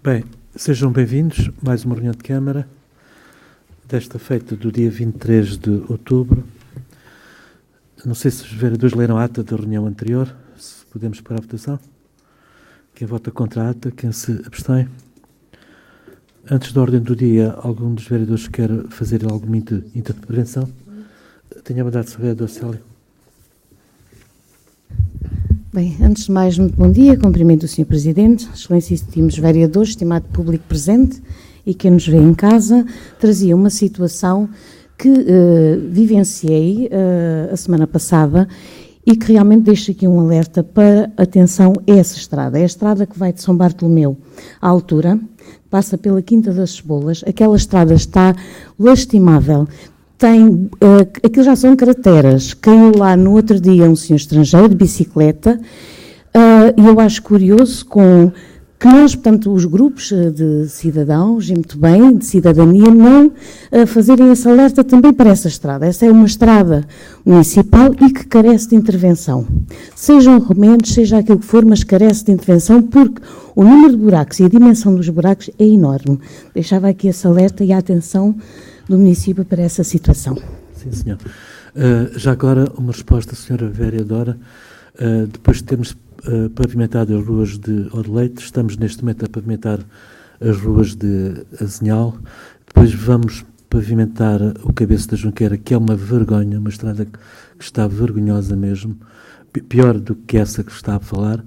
Bem, sejam bem-vindos a mais uma reunião de Câmara, desta feita do dia 23 de outubro. Não sei se os vereadores leram a ata da reunião anterior, se podemos para a votação. Quem vota contra a ata, quem se abstém? Antes da ordem do dia, algum dos vereadores quer fazer alguma intervenção? Tenha a mandado, Sr. Vereador Célio. Bem, antes de mais, muito bom dia, cumprimento o Sr. Presidente, excelentíssimos vereadores, estimado público presente e quem nos vê em casa. Trazia uma situação que vivenciei a semana passada e que realmente deixa aqui um alerta para atenção a essa estrada. É a estrada que vai de São Bartolomeu à altura, passa pela Quinta das Cebolas. Aquela estrada está lastimável. Aquilo já são crateras. Caiu lá no outro dia um senhor estrangeiro de bicicleta e eu acho curioso que nós, portanto, os grupos de cidadãos, e muito bem, de cidadania, não fazerem esse alerta também para essa estrada. Essa é uma estrada municipal e que carece de intervenção. Sejam remendos, seja aquilo que for, mas carece de intervenção porque o número de buracos e a dimensão dos buracos é enorme. Deixava aqui esse alerta e a atenção do município para essa situação. Sim, senhor. Já agora, uma resposta, Sra. Vereadora. Depois de termos pavimentado as ruas de Odeleite, estamos neste momento a pavimentar as ruas de Azinhal. Depois vamos pavimentar o Cabeço da Junqueira, que é uma vergonha, uma estrada que está vergonhosa mesmo, pior do que essa que está a falar.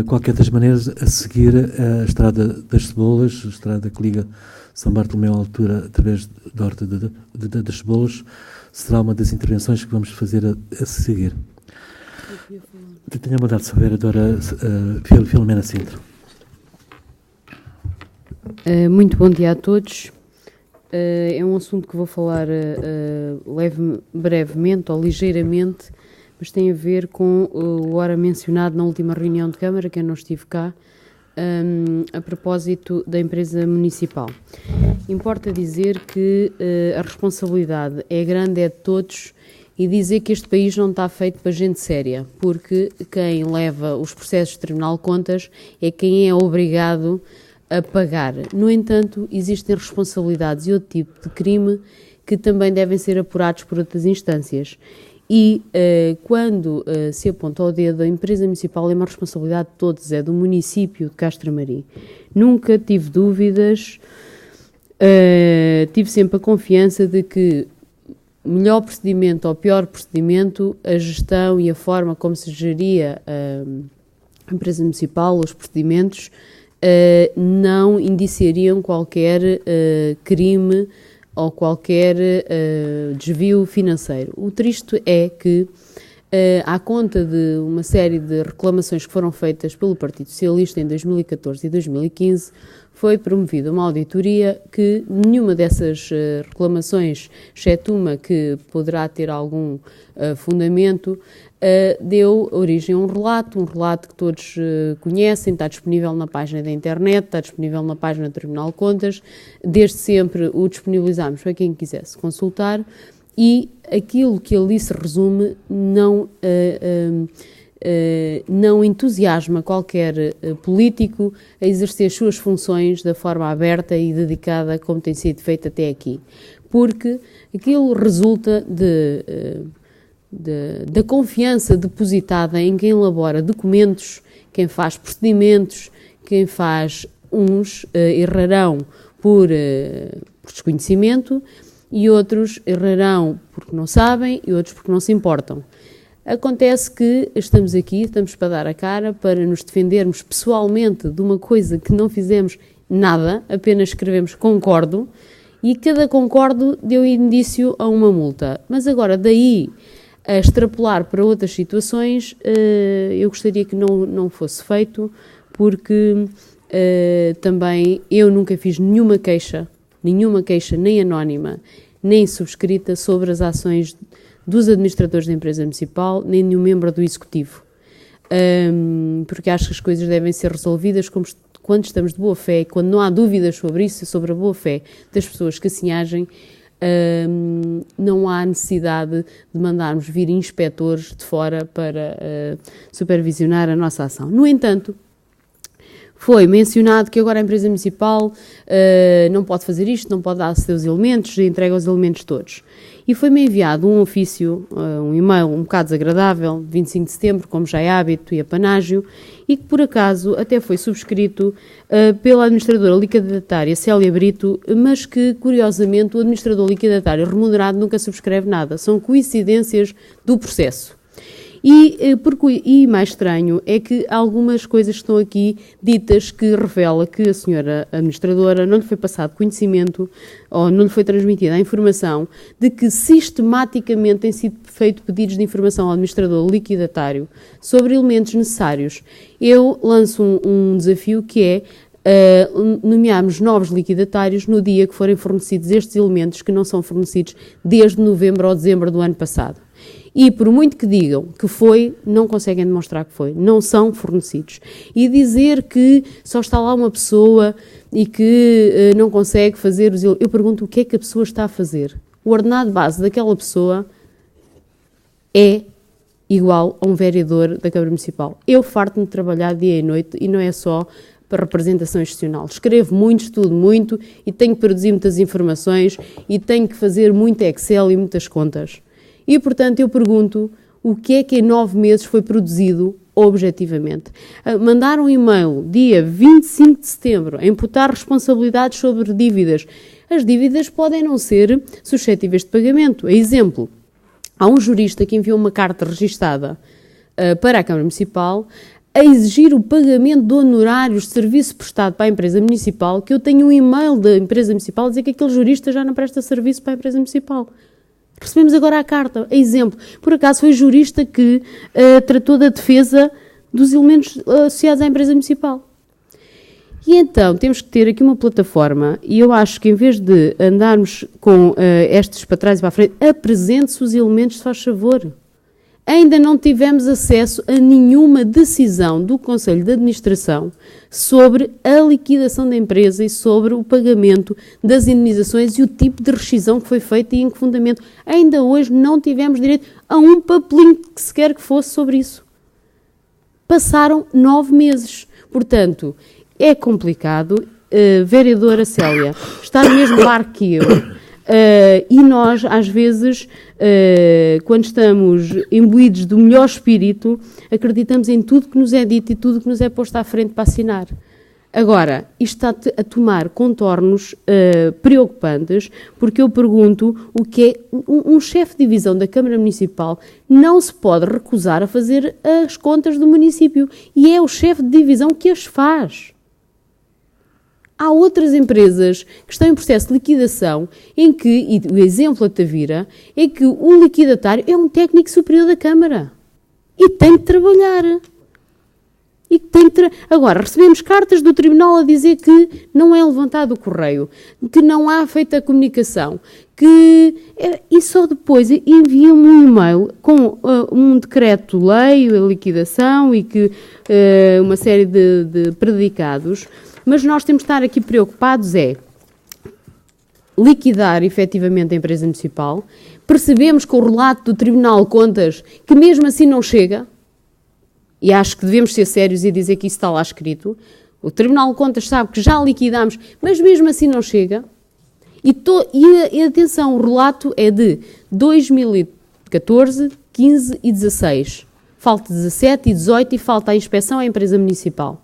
Qualquer das maneiras, a seguir a estrada das Cebolas, a estrada que liga São Bartolomeu à altura, através da Horta das Cebolas, será uma das intervenções que vamos fazer a seguir. Tenho a mandar, Sra. Vereadora Filomena Sintra. Muito bom dia a todos. É um assunto que vou falar brevemente ou ligeiramente, mas tem a ver com o ora mencionado na última reunião de Câmara, que eu não estive cá, a propósito da empresa municipal. Importa dizer que a responsabilidade é grande, é de todos, e dizer que este país não está feito para gente séria, porque quem leva os processos de Tribunal de Contas é quem é obrigado a pagar. No entanto, existem responsabilidades e outro tipo de crime que também devem ser apurados por outras instâncias. E quando se aponta ao dedo, a empresa municipal é uma responsabilidade de todos, é do município de Castro Marim. Nunca tive dúvidas, tive sempre a confiança de que melhor procedimento ou pior procedimento, a gestão e a forma como se geria a empresa municipal, os procedimentos, não indiciariam qualquer crime ou qualquer desvio financeiro. O triste é que, à conta de uma série de reclamações que foram feitas pelo Partido Socialista em 2014 e 2015, foi promovida uma auditoria que nenhuma dessas reclamações, exceto uma que poderá ter algum fundamento, deu origem a um relato que todos conhecem, está disponível na página da internet, está disponível na página do Tribunal de Contas, desde sempre o disponibilizámos para quem quisesse consultar, e aquilo que ali se resume não entusiasma qualquer político a exercer as suas funções da forma aberta e dedicada como tem sido feito até aqui, porque aquilo resulta da confiança depositada em quem elabora documentos, quem faz procedimentos, quem faz uns errarão por desconhecimento e outros errarão porque não sabem e outros porque não se importam. Acontece que estamos aqui, estamos para dar a cara, para nos defendermos pessoalmente de uma coisa que não fizemos nada, apenas escrevemos concordo, e cada concordo deu indício a uma multa. Mas agora, daí a extrapolar para outras situações, eu gostaria que não fosse feito, porque também eu nunca fiz nenhuma queixa, nem anónima, nem subscrita, sobre as ações dos administradores da empresa municipal, nem nenhum membro do executivo, porque acho que as coisas devem ser resolvidas quando estamos de boa fé, quando não há dúvidas sobre isso, sobre a boa fé das pessoas que assim agem. Não há necessidade de mandarmos vir inspectores de fora para supervisionar a nossa ação. No entanto, foi mencionado que agora a empresa municipal não pode fazer isto, não pode dar seus elementos, entrega os elementos todos. E foi-me enviado um ofício, um e-mail um bocado desagradável, 25 de setembro, como já é hábito e apanágio, e que por acaso até foi subscrito pela administradora liquidatária Célia Brito, mas que, curiosamente, o administrador liquidatário remunerado nunca subscreve nada. São coincidências do processo. E mais estranho é que algumas coisas que estão aqui ditas que revela que a senhora administradora não lhe foi passado conhecimento ou não lhe foi transmitida a informação de que sistematicamente têm sido feitos pedidos de informação ao administrador liquidatário sobre elementos necessários. Eu lanço um desafio que é nomearmos novos liquidatários no dia que forem fornecidos estes elementos que não são fornecidos desde novembro ou dezembro do ano passado. E por muito que digam que foi, não conseguem demonstrar que foi. Não são fornecidos. E dizer que só está lá uma pessoa e que não consegue fazer os... Eu pergunto o que é que a pessoa está a fazer. O ordenado base daquela pessoa é igual a um vereador da Câmara Municipal. Eu farto-me de trabalhar dia e noite e não é só para representação institucional. Escrevo muito, estudo muito e tenho que produzir muitas informações e tenho que fazer muito Excel e muitas contas. E, portanto, eu pergunto o que é que em 9 meses foi produzido objetivamente. Mandar um e-mail dia 25 de setembro a imputar responsabilidades sobre dívidas. As dívidas podem não ser suscetíveis de pagamento. A exemplo, há um jurista que enviou uma carta registada para a Câmara Municipal a exigir o pagamento de honorários de serviço prestado para a empresa municipal, que eu tenho um e-mail da empresa municipal a dizer que aquele jurista já não presta serviço para a empresa municipal. Recebemos agora a carta. Exemplo, por acaso foi jurista que tratou da defesa dos elementos associados à empresa municipal. E então temos que ter aqui uma plataforma e eu acho que em vez de andarmos com estes para trás e para a frente, apresente-se os elementos, se faz favor. Ainda não tivemos acesso a nenhuma decisão do Conselho de Administração sobre a liquidação da empresa e sobre o pagamento das indemnizações e o tipo de rescisão que foi feita e em que fundamento. Ainda hoje não tivemos direito a um papelinho que sequer que fosse sobre isso. Passaram 9 meses. Portanto, é complicado. Vereadora Célia, está no mesmo barco que eu. E nós, às vezes, quando estamos imbuídos do melhor espírito, acreditamos em tudo que nos é dito e tudo que nos é posto à frente para assinar. Agora, isto está a tomar contornos preocupantes, porque eu pergunto o que é um chefe de divisão da Câmara Municipal não se pode recusar a fazer as contas do município, e é o chefe de divisão que as faz. Há outras empresas que estão em processo de liquidação em que, e o exemplo a Tavira, é que o liquidatário é um técnico superior da Câmara e tem de trabalhar. Agora, recebemos cartas do Tribunal a dizer que não é levantado o correio, que não há feita a comunicação, e só depois enviam-me um e-mail com um decreto-lei, a liquidação e que uma série de predicados. Mas nós temos de estar aqui preocupados liquidar efetivamente a empresa municipal. Percebemos com o relato do Tribunal de Contas que mesmo assim não chega, e acho que devemos ser sérios e dizer que isso está lá escrito. O Tribunal de Contas sabe que já liquidamos, mas mesmo assim não chega. E atenção, o relato é de 2014, 15 e 16. Falta 17 e 18 e falta a inspeção à empresa municipal.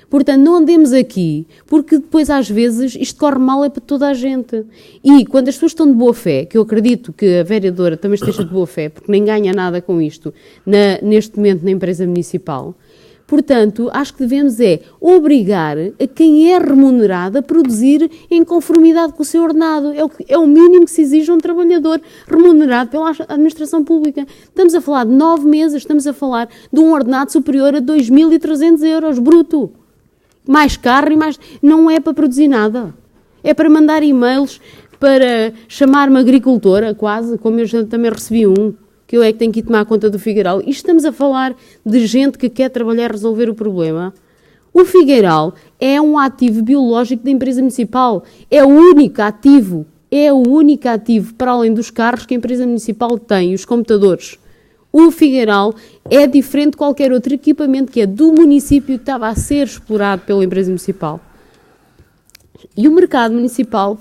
Portanto, não andemos aqui, porque depois às vezes isto corre mal é para toda a gente. E quando as pessoas estão de boa fé, que eu acredito que a vereadora também esteja de boa fé, porque nem ganha nada com isto neste momento na empresa municipal, portanto, acho que devemos obrigar a quem é remunerado a produzir em conformidade com o seu ordenado. É o mínimo que se exige a um trabalhador remunerado pela administração pública. Estamos a falar de 9 meses, estamos a falar de um ordenado superior a 2.300 euros bruto. Mais carro e mais... Não é para produzir nada. É para mandar e-mails, para chamar-me agricultora, quase, como eu já também recebi que eu é que tenho que ir tomar conta do Figueiral. E estamos a falar de gente que quer trabalhar e resolver o problema. O Figueiral é um ativo biológico da empresa municipal. É o único ativo, para além dos carros, que a empresa municipal tem, os computadores. O Figueiral é diferente de qualquer outro equipamento que é do município que estava a ser explorado pela empresa municipal. E o mercado municipal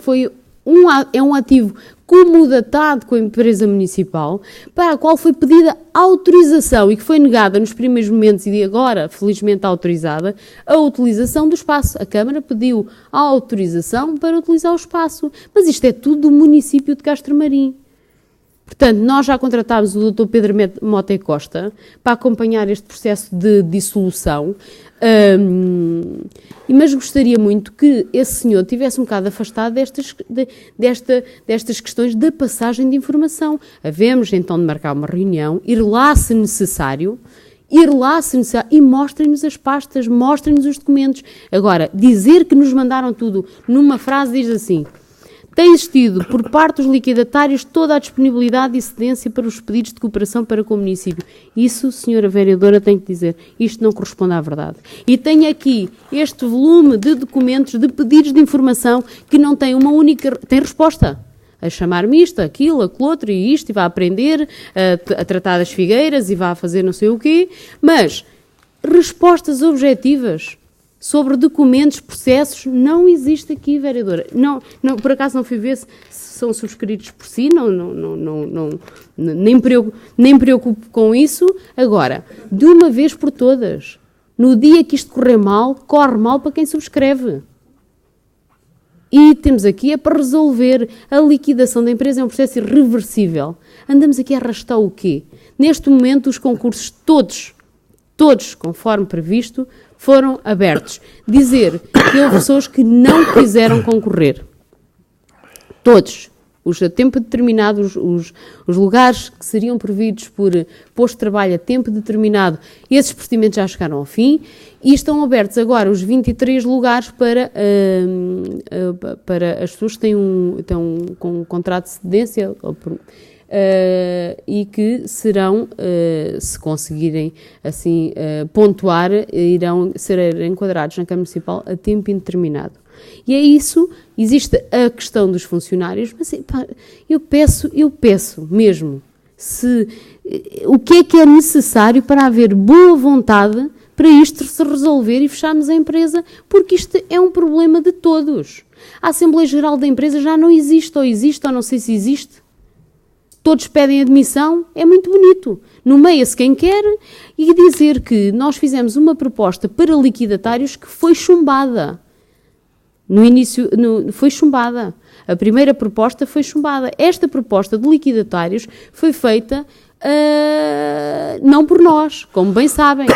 é um ativo comodatado com a empresa municipal, para a qual foi pedida autorização e que foi negada nos primeiros momentos e agora, felizmente, autorizada, a utilização do espaço. A Câmara pediu a autorização para utilizar o espaço, mas isto é tudo do município de Castromarim. Portanto, nós já contratámos o Dr. Pedro Mota e Costa para acompanhar este processo de dissolução, mas gostaria muito que esse senhor tivesse um bocado afastado destas questões da passagem de informação. Havemos então de marcar uma reunião, ir lá se necessário, e mostrem-nos as pastas, mostrem-nos os documentos. Agora, dizer que nos mandaram tudo numa frase diz assim: tem existido, por parte dos liquidatários, toda a disponibilidade e cedência para os pedidos de cooperação para com o município. Isso, senhora vereadora, tem que dizer. Isto não corresponde à verdade. E tem aqui este volume de documentos, de pedidos de informação, que não tem uma única... Tem resposta. A chamar-me isto, aquilo, aquilo outro e isto, e vai aprender a tratar das figueiras e vai fazer não sei o quê. Mas respostas objetivas sobre documentos, processos, não existe aqui, vereadora. Não, por acaso não fui ver se são subscritos por si, nem me preocupo com isso. Agora, de uma vez por todas, no dia que isto correr mal, corre mal para quem subscreve. E temos aqui para resolver a liquidação da empresa, é um processo irreversível. Andamos aqui a arrastar o quê? Neste momento, os concursos todos, conforme previsto, foram abertos. Dizer que houve pessoas que não quiseram concorrer. Todos. Os a tempo determinado, os lugares que seriam providos por posto de trabalho a tempo determinado, esses procedimentos já chegaram ao fim e estão abertos agora os 23 lugares para as pessoas que estão com um contrato de cedência e que serão, se conseguirem assim pontuar, irão ser enquadrados na Câmara Municipal a tempo indeterminado. E é isso, existe a questão dos funcionários, mas eu peço mesmo, o que é necessário para haver boa vontade para isto se resolver e fecharmos a empresa, porque isto é um problema de todos. A Assembleia Geral da empresa já não existe, ou não sei se existe. Todos pedem admissão, é muito bonito. Nomeia-se quem quer e dizer que nós fizemos uma proposta para liquidatários que foi chumbada. No início, foi chumbada. A primeira proposta foi chumbada. Esta proposta de liquidatários foi feita não por nós, como bem sabem.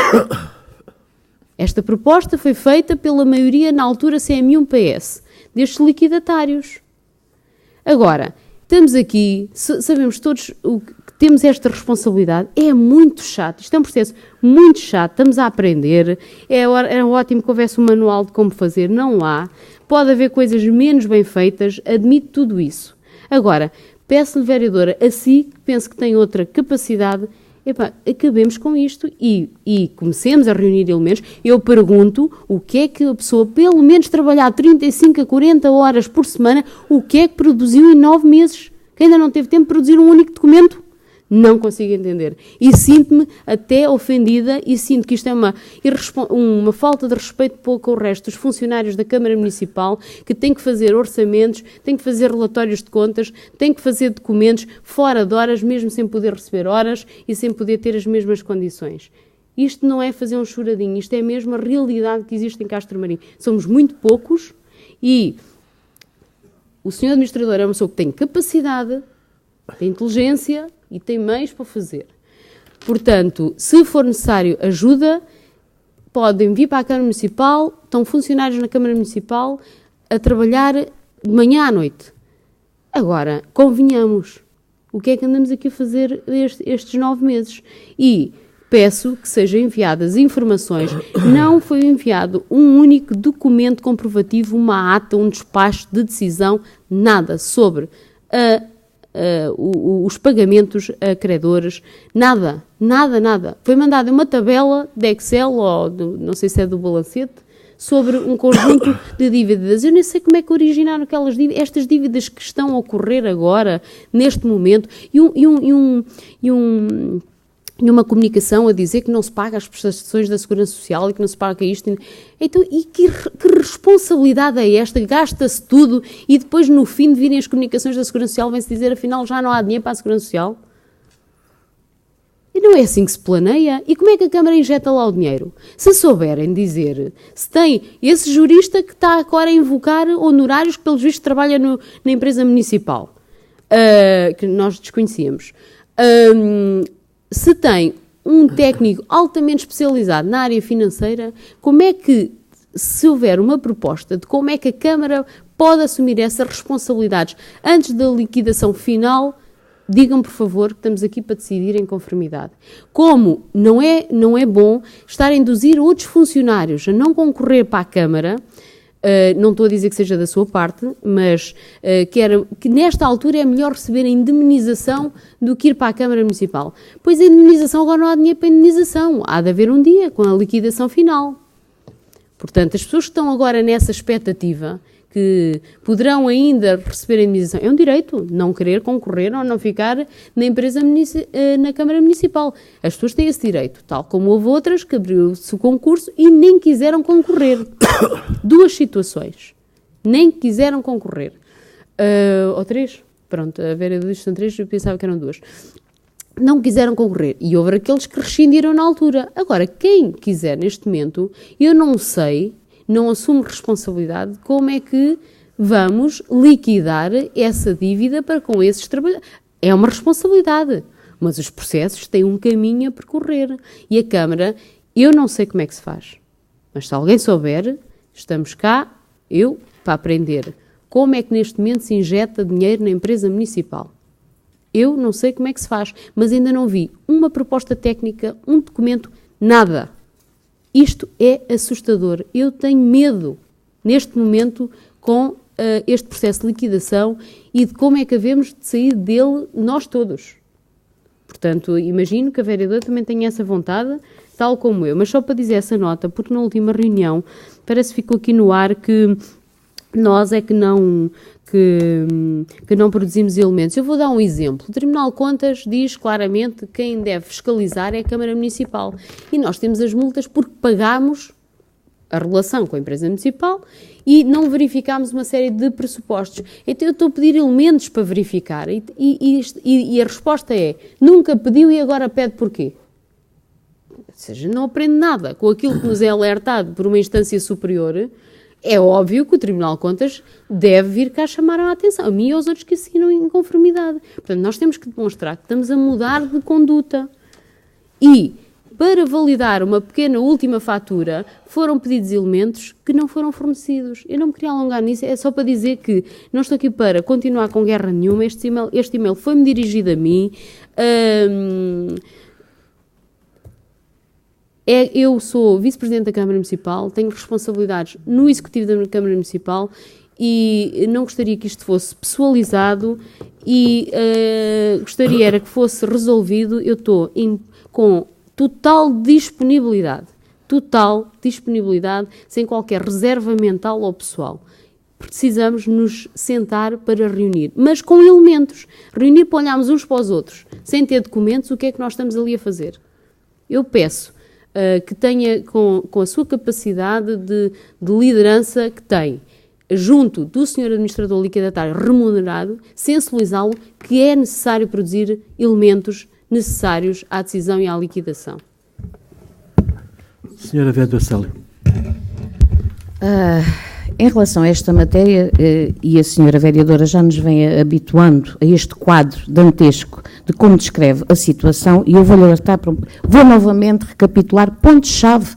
Esta proposta foi feita pela maioria, na altura, CM1-PS, destes liquidatários. Agora, estamos aqui, sabemos todos que temos esta responsabilidade, é muito chato, isto é um processo muito chato, estamos a aprender, era ótimo que houvesse um manual de como fazer, não há, pode haver coisas menos bem feitas, admito tudo isso. Agora, peço-lhe, vereadora, a si, que penso que tem outra capacidade, acabemos com isto e comecemos a reunir elementos. Eu pergunto o que é que a pessoa, pelo menos trabalhar 35 a 40 horas por semana, o que é que produziu em 9 meses? Que ainda não teve tempo de produzir um único documento? Não consigo entender. E sinto-me até ofendida e sinto que isto é uma falta de respeito com o resto dos funcionários da Câmara Municipal, que têm que fazer orçamentos, têm que fazer relatórios de contas, têm que fazer documentos fora de horas, mesmo sem poder receber horas e sem poder ter as mesmas condições. Isto não é fazer um choradinho, isto é mesmo a realidade que existe em Castromarim. Somos muito poucos e o senhor administrador é uma pessoa que tem capacidade, tem inteligência e tem meios para fazer. Portanto, se for necessário ajuda, podem vir para a Câmara Municipal, estão funcionários na Câmara Municipal a trabalhar de manhã à noite. Agora, convenhamos, o que é que andamos aqui a fazer estes 9 meses? E peço que sejam enviadas informações. Não foi enviado um único documento comprovativo, uma ata, um despacho de decisão, nada sobre os pagamentos a credores, nada. Foi mandada uma tabela de Excel, ou não sei se é do balancete, sobre um conjunto de dívidas. Eu nem sei como é que originaram estas dívidas que estão a ocorrer agora, neste momento, uma comunicação a dizer que não se paga as prestações da Segurança Social e que não se paga isto. Então, e que responsabilidade é esta? Gasta-se tudo e depois, no fim de virem as comunicações da Segurança Social, vem-se dizer, afinal, já não há dinheiro para a Segurança Social? E não é assim que se planeia. E como é que a Câmara injeta lá o dinheiro? Se souberem dizer, se tem esse jurista que está agora a invocar honorários que, pelos vistos, trabalha na empresa municipal, que nós desconhecíamos, se tem um técnico altamente especializado na área financeira, como é que, se houver uma proposta de como é que a Câmara pode assumir essas responsabilidades antes da liquidação final, digam, por favor, que estamos aqui para decidir em conformidade. Como não é bom estar a induzir outros funcionários a não concorrer para a Câmara, não estou a dizer que seja da sua parte, mas que nesta altura é melhor receber a indemnização do que ir para a Câmara Municipal. Pois a indemnização, agora não há dinheiro para a indemnização, há de haver um dia com a liquidação final. Portanto, as pessoas que estão agora nessa expectativa, que poderão ainda receber a indemnização, é um direito não querer concorrer ou não ficar na Câmara Municipal. As pessoas têm esse direito, tal como houve outras que abriu-se o concurso e nem quiseram concorrer. Duas situações. Nem quiseram concorrer. Ou três? Pronto, a vereadora disse que são três, eu pensava que eram duas. Não quiseram concorrer. E houve aqueles que rescindiram na altura. Agora, quem quiser neste momento, eu não sei, não assumo responsabilidade, como é que vamos liquidar essa dívida para com esses trabalhadores. É uma responsabilidade, mas os processos têm um caminho a percorrer. E a Câmara, eu não sei como é que se faz, mas se alguém souber, estamos cá, eu, para aprender como é que neste momento se injeta dinheiro na empresa municipal. Eu não sei como é que se faz, mas ainda não vi uma proposta técnica, um documento, nada. Isto é assustador. Eu tenho medo, neste momento, com este processo de liquidação e de como é que havemos de sair dele nós todos. Portanto, imagino que a vereadora também tenha essa vontade, tal como eu. Mas só para dizer essa nota, porque na última reunião parece que ficou aqui no ar que nós é que não produzimos elementos. Eu vou dar um exemplo. O Tribunal de Contas diz claramente que quem deve fiscalizar é a Câmara Municipal. E nós temos as multas porque pagámos a relação com a empresa municipal e não verificámos uma série de pressupostos. Então eu estou a pedir elementos para verificar e a resposta é, nunca pediu e agora pede porquê? Ou seja, não aprende nada com aquilo que nos é alertado por uma instância superior. É óbvio que o Tribunal de Contas deve vir cá chamar a atenção, a mim e aos outros que assinam em conformidade. Portanto, nós temos que demonstrar que estamos a mudar de conduta. E, para validar uma pequena última fatura, foram pedidos elementos que não foram fornecidos. Eu não me queria alongar nisso, é só para dizer que não estou aqui para continuar com guerra nenhuma. Este e-mail foi-me dirigido a mim. Eu sou vice-presidente da Câmara Municipal, tenho responsabilidades no Executivo da Câmara Municipal e não gostaria que isto fosse pessoalizado e gostaria era que fosse resolvido. Eu estou com total disponibilidade, sem qualquer reserva mental ou pessoal. Precisamos nos sentar para reunir, mas com elementos. Reunir para olharmos uns para os outros, sem ter documentos, o que é que nós estamos ali a fazer. Eu peço que tenha, com a sua capacidade de liderança que tem, junto do Sr. Administrador Liquidatário remunerado, sensibilizá-lo que é necessário produzir elementos necessários à decisão e à liquidação. Senhora Vereadora Célia. Em relação a esta matéria, e a senhora vereadora já nos vem habituando a este quadro dantesco de como descreve a situação, e eu vou novamente recapitular pontos-chave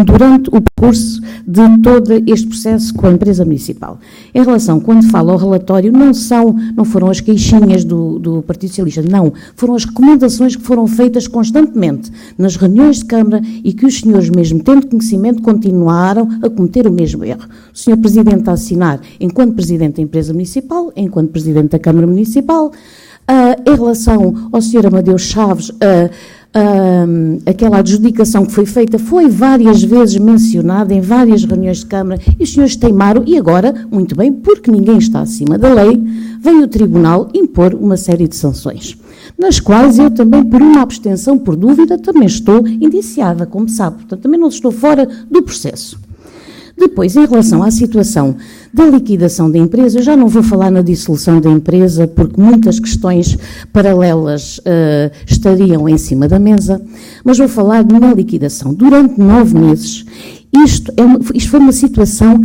durante o percurso de todo este processo com a empresa municipal. Em relação, quando fala ao relatório, não foram as queixinhas do Partido Socialista, não, foram as recomendações que foram feitas constantemente nas reuniões de Câmara e que os senhores, mesmo tendo conhecimento, continuaram a cometer o mesmo erro. O senhor Presidente a assinar enquanto Presidente da empresa municipal, enquanto Presidente da Câmara Municipal. Em relação ao Sr. Amadeu Chaves, aquela adjudicação que foi feita foi várias vezes mencionada em várias reuniões de Câmara e os senhores teimaram, e agora, muito bem, porque ninguém está acima da lei, vem o Tribunal impor uma série de sanções, nas quais eu também, por uma abstenção por dúvida, também estou indiciada, como sabe, portanto, também não estou fora do processo. Depois, em relação à situação da liquidação da empresa, eu já não vou falar na dissolução da empresa, porque muitas questões paralelas estariam em cima da mesa, mas vou falar de uma liquidação. Durante 9 meses, isto foi uma situação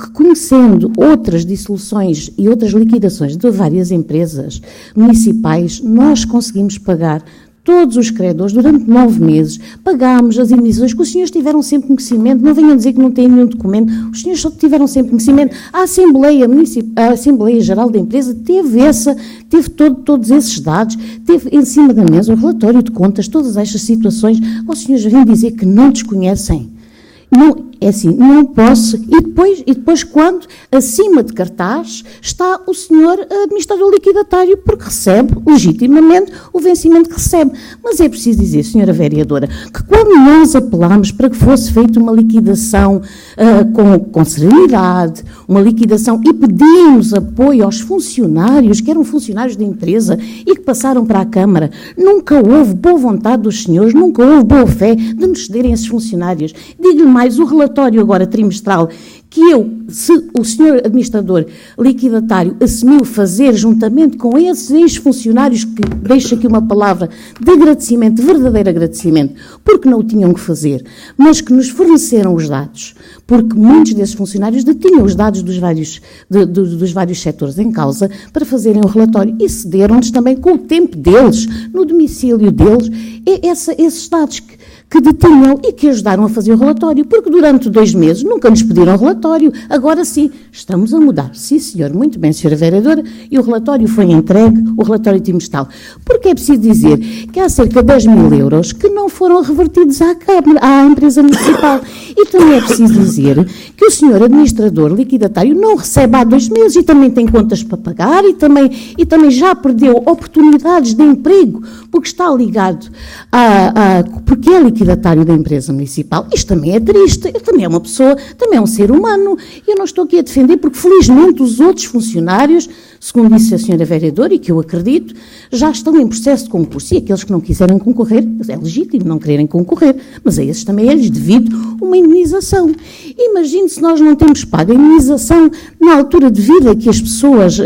que, conhecendo outras dissoluções e outras liquidações de várias empresas municipais, nós conseguimos pagar todos os credores durante 9 meses, pagámos as indenizações, que os senhores tiveram sempre conhecimento, não venham dizer que não têm nenhum documento, os senhores só tiveram sempre conhecimento, a Assembleia Geral da empresa teve todos esses dados, teve em cima da mesa o relatório de contas, todas estas situações, os senhores vêm dizer que não desconhecem. Não, é assim, não posso. E depois quando acima de cartaz está o senhor administrador liquidatário, porque recebe legitimamente o vencimento que recebe. Mas é preciso dizer, senhora vereadora, que quando nós apelámos para que fosse feita uma liquidação com serenidade, uma liquidação, e pedimos apoio aos funcionários, que eram funcionários da empresa e que passaram para a Câmara, nunca houve boa vontade dos senhores, nunca houve boa fé de nos cederem esses funcionários. Digo-lhe mais, o relatório agora trimestral que o senhor administrador liquidatário assumiu fazer juntamente com esses ex-funcionários, que deixo aqui uma palavra de agradecimento, de verdadeiro agradecimento, porque não o tinham que fazer, mas que nos forneceram os dados, porque muitos desses funcionários detinham os dados dos vários setores em causa para fazerem o relatório e cederam-nos também com o tempo deles, no domicílio deles, esses dados que detinham e que ajudaram a fazer o relatório, porque durante 2 meses nunca nos pediram relatório, agora sim, estamos a mudar. Sim, senhor, muito bem, senhora vereadora, e o relatório foi entregue, o relatório trimestral. Porque é preciso dizer que há cerca de 10 mil euros que não foram revertidos à empresa municipal. E também é preciso dizer que o senhor administrador liquidatário não recebe há 2 meses e também tem contas para pagar e também já perdeu oportunidades de emprego, porque está ligado porque é liquidatário da empresa municipal. Isto também é triste, ele também é uma pessoa, também é um ser humano, e eu não estou aqui a defender, porque felizmente os outros funcionários, segundo disse a senhora vereadora, e que eu acredito, já estão em processo de concurso, e aqueles que não quiserem concorrer, é legítimo não quererem concorrer, mas a esses também é-lhes devido uma indenização. Imagine se nós não temos pago a indenização na altura de vida que as pessoas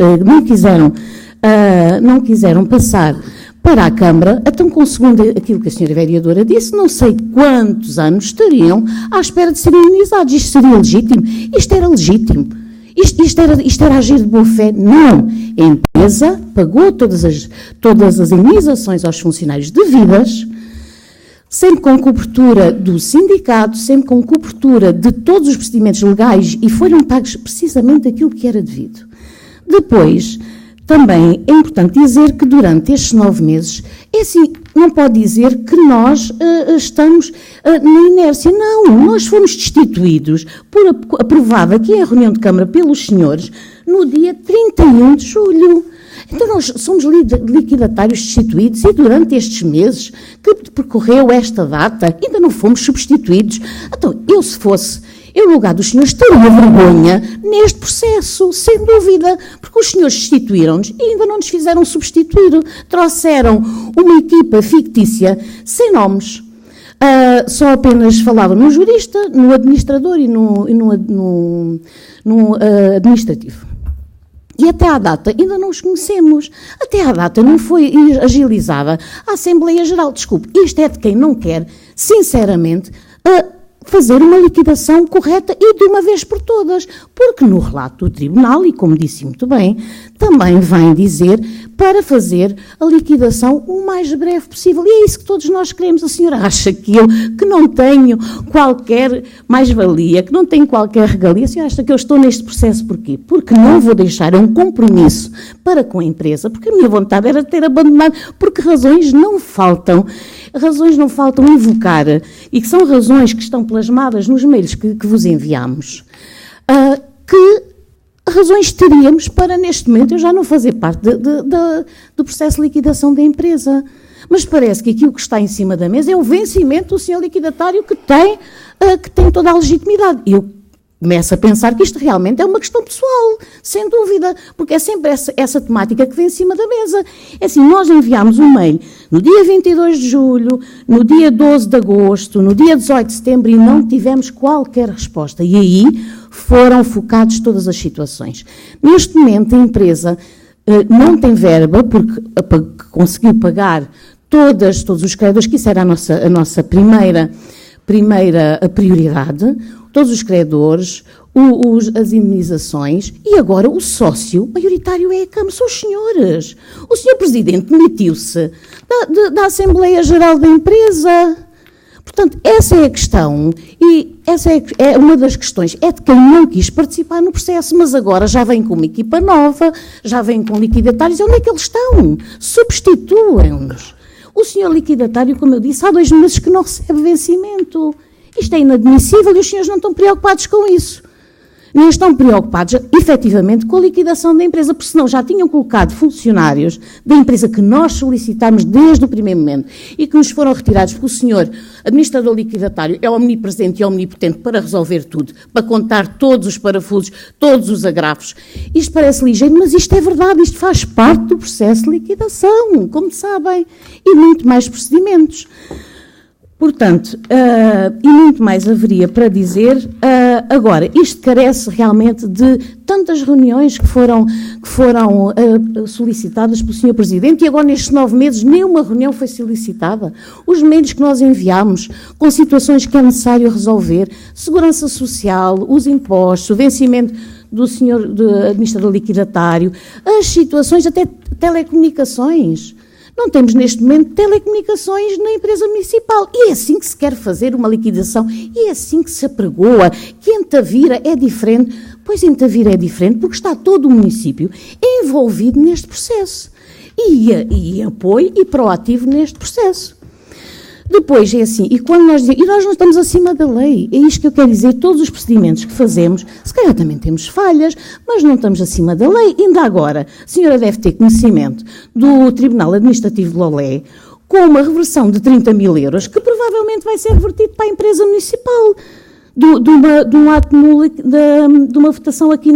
não quiseram passar para a Câmara, então, segundo aquilo que a senhora vereadora disse, não sei quantos anos estariam à espera de serem indenizados. Isto seria legítimo? Isto era legítimo? Isto era agir de boa fé? Não. A empresa pagou todas as indenizações aos funcionários devidas, sempre com cobertura do sindicato, sempre com cobertura de todos os procedimentos legais, e foram pagos precisamente aquilo que era devido. Depois, também é importante dizer que durante estes 9 meses, não pode dizer que nós estamos na inércia. Não, nós fomos destituídos, aprovada aqui a reunião de Câmara pelos senhores, no dia 31 de julho. Então nós somos liquidatários destituídos e durante estes meses que percorreu esta data, ainda não fomos substituídos. Então, eu, no lugar dos senhores, teria vergonha neste processo, sem dúvida, porque os senhores destituíram-nos e ainda não nos fizeram substituir. Trouxeram uma equipa fictícia, sem nomes. Só apenas falavam no jurista, no administrador e no administrativo. E até à data ainda não os conhecemos. Até à data não foi agilizada a Assembleia Geral. Desculpe, isto é de quem não quer, sinceramente, fazer uma liquidação correta e de uma vez por todas, porque no relato do Tribunal, e como disse muito bem, também vem dizer para fazer a liquidação o mais breve possível. E é isso que todos nós queremos. A senhora acha que eu, que não tenho qualquer mais-valia, que não tenho qualquer regalia, a senhora acha que eu estou neste processo porquê? Porque não vou deixar um compromisso para com a empresa, porque a minha vontade era ter abandonado, porque razões não faltam invocar, e que são razões que estão plasmadas nos mails que vos enviamos, que razões teríamos para, neste momento, eu já não fazer parte do processo de liquidação da empresa. Mas parece que aquilo que está em cima da mesa é o vencimento do senhor liquidatário que tem toda a legitimidade. Eu começo a pensar que isto realmente é uma questão pessoal, sem dúvida, porque é sempre essa temática que vem em cima da mesa. É assim, nós enviámos um mail no dia 22 de julho, no dia 12 de agosto, no dia 18 de setembro e não tivemos qualquer resposta. E aí foram focadas todas as situações. Neste momento, a empresa não tem verba, porque conseguiu pagar todos os credores, que isso era a nossa primeira prioridade, todos os credores, as indemnizações, e agora o sócio maioritário é a Câmara, são os senhores. O senhor Presidente demitiu-se da Assembleia Geral da empresa. Portanto, essa é a questão, e essa é uma das questões, é de quem não quis participar no processo, mas agora já vem com uma equipa nova, já vem com liquidatários, onde é que eles estão? Substituem-nos. O senhor liquidatário, como eu disse, há 2 meses que não recebe vencimento. Isto é inadmissível e os senhores não estão preocupados com isso. Nem estão preocupados, efetivamente, com a liquidação da empresa, porque senão já tinham colocado funcionários da empresa que nós solicitámos desde o primeiro momento e que nos foram retirados, porque o senhor administrador liquidatário é omnipresente e omnipotente para resolver tudo, para contar todos os parafusos, todos os agravos. Isto parece ligeiro, mas isto é verdade, isto faz parte do processo de liquidação, como sabem, e muito mais procedimentos. Portanto, e muito mais haveria para dizer. Agora, isto carece realmente de tantas reuniões que foram solicitadas pelo Sr. Presidente, e agora nestes 9 meses nenhuma reunião foi solicitada. Os mails que nós enviámos com situações que é necessário resolver, segurança social, os impostos, o vencimento do Sr. Administrador Liquidatário, as situações, até telecomunicações. Não temos neste momento telecomunicações na empresa municipal. E é assim que se quer fazer uma liquidação. E é assim que se apregoa que em Tavira é diferente. Pois em Tavira é diferente porque está todo o município envolvido neste processo. E apoio e proativo neste processo. Depois é assim, e nós não estamos acima da lei, é isto que eu quero dizer, todos os procedimentos que fazemos, se calhar também temos falhas, mas não estamos acima da lei. Ainda agora, a senhora deve ter conhecimento do Tribunal Administrativo de Lolé, com uma reversão de 30 mil euros, que provavelmente vai ser revertido para a empresa municipal, de um ato de uma votação aqui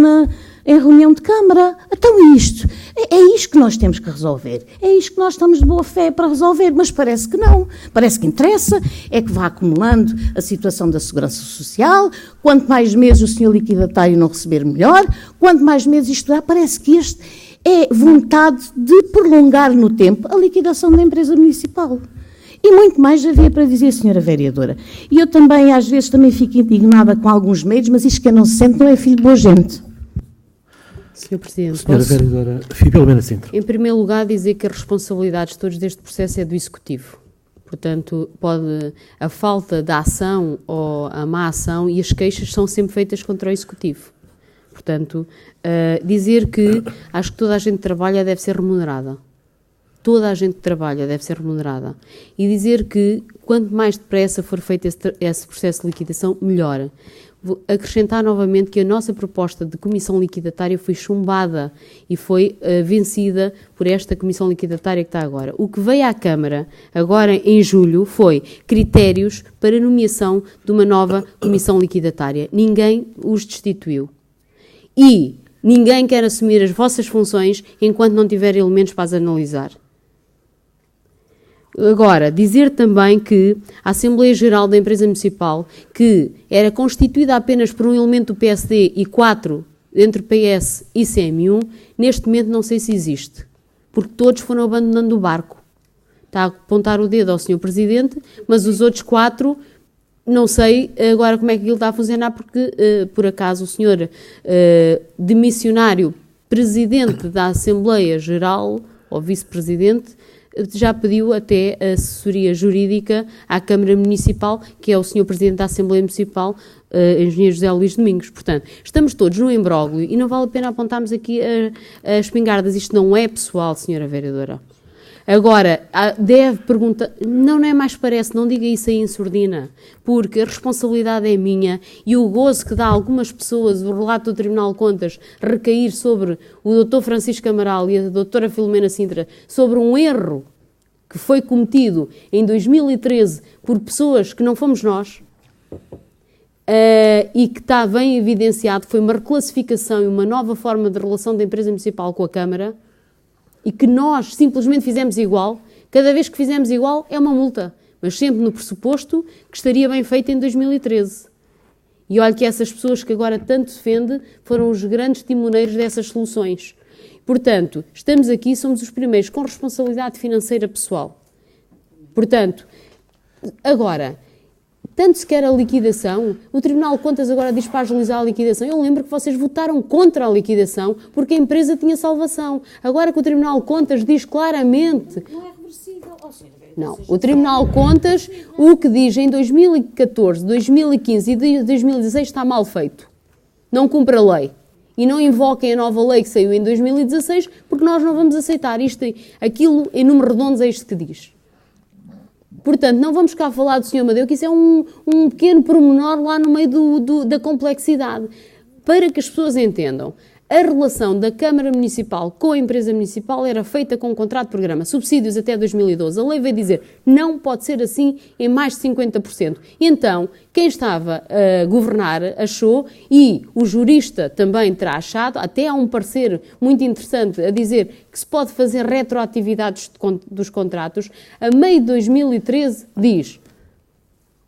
em reunião de Câmara. Então isto, é isto que nós temos que resolver. É isto que nós estamos de boa fé para resolver, mas parece que não. Parece que interessa, é que vá acumulando a situação da segurança social, quanto mais meses o senhor liquidatário não receber melhor, quanto mais meses isto dá, parece que este é vontade de prolongar no tempo a liquidação da empresa municipal. E muito mais havia para dizer, senhora vereadora. E eu também, às vezes, também fico indignada com alguns meios, mas isto que não se sente não é filho de boa gente. Sr. Presidente, senhora vereadora Filomena Sintra. Em primeiro lugar, dizer que as responsabilidades todas deste processo é do Executivo. Portanto, a falta da ação ou a má ação e as queixas são sempre feitas contra o Executivo. Portanto, dizer que acho que toda a gente que trabalha deve ser remunerada. Toda a gente que trabalha deve ser remunerada. E dizer que quanto mais depressa for feito esse processo de liquidação, melhor. Vou acrescentar novamente que a nossa proposta de comissão liquidatária foi chumbada e foi vencida por esta comissão liquidatária que está agora. O que veio à Câmara, agora em julho, foi critérios para nomeação de uma nova comissão liquidatária. Ninguém os destituiu. E ninguém quer assumir as vossas funções enquanto não tiver elementos para as analisar. Agora, dizer também que a Assembleia Geral da Empresa Municipal, que era constituída apenas por um elemento do PSD e 4 entre PS e CM1, neste momento não sei se existe, porque todos foram abandonando o barco. Está a apontar o dedo ao Sr. Presidente, mas os outros 4, não sei agora como é que aquilo está a funcionar, porque, por acaso, o Sr. Demissionário Presidente da Assembleia Geral, ou Vice-Presidente, já pediu até a assessoria jurídica à Câmara Municipal, que é o Sr. Presidente da Assembleia Municipal, Engenheiro José Luís Domingos. Portanto, estamos todos no imbróglio e não vale a pena apontarmos aqui as espingardas. Isto não é pessoal, Sra. Vereadora. Agora, deve perguntar... Não é mais parece, não diga isso aí em surdina, porque a responsabilidade é minha e o gozo que dá a algumas pessoas, o relato do Tribunal de Contas, recair sobre o Dr. Francisco Amaral e a Dra. Filomena Sintra, sobre um erro que foi cometido em 2013 por pessoas que não fomos nós, e que está bem evidenciado, foi uma reclassificação e uma nova forma de relação da empresa municipal com a Câmara, e que nós simplesmente fizemos igual. Cada vez que fizemos igual é uma multa, mas sempre no pressuposto que estaria bem feito em 2013. E olha que essas pessoas que agora tanto defende foram os grandes timoneiros dessas soluções. Portanto, estamos aqui, somos os primeiros com responsabilidade financeira pessoal. Portanto, agora, tanto se quer a liquidação, o Tribunal de Contas agora diz para agilizar a liquidação. Eu lembro que vocês votaram contra a liquidação porque a empresa tinha salvação. Agora que o Tribunal de Contas diz claramente... Não é reversível. Não, o Tribunal de Contas, o que diz em 2014, 2015 e 2016 está mal feito. Não cumpre a lei. E não invoquem a nova lei que saiu em 2016, porque nós não vamos aceitar isto, aquilo em números redondos é isto que diz. Portanto, não vamos cá falar do Sr. Amadeu, que isso é um pequeno pormenor lá no meio da complexidade. Para que as pessoas entendam, a relação da Câmara Municipal com a empresa municipal era feita com um contrato de programa, subsídios até 2012. A lei veio dizer, não pode ser assim em mais de 50%. Então, quem estava a governar achou, e o jurista também terá achado, até há um parecer muito interessante a dizer que se pode fazer retroatividades dos contratos, a meio de 2013 diz...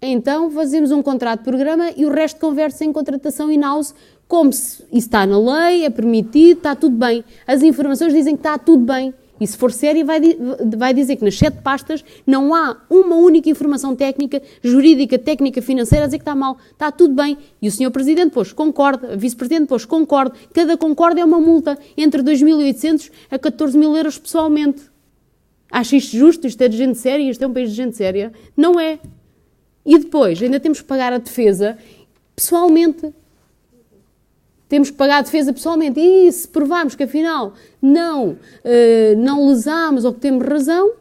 Então, fazemos um contrato de programa e o resto converte-se em contratação in-house, como se isso está na lei, é permitido, está tudo bem. As informações dizem que está tudo bem. E se for sério, vai dizer que nas 7 pastas não há uma única informação técnica, jurídica, técnica, financeira a dizer que está mal. Está tudo bem. E o Sr. Presidente, pois, concorda. A Vice-Presidente, pois, concorda. Cada concorda é uma multa entre 2.800 a 14.000 euros pessoalmente. Acha isto justo? Isto é de gente séria? Isto é um país de gente séria? Não é. E depois, ainda temos que pagar a defesa pessoalmente. Temos que pagar a defesa pessoalmente. E se provarmos que, afinal, não lesámos ou que temos razão,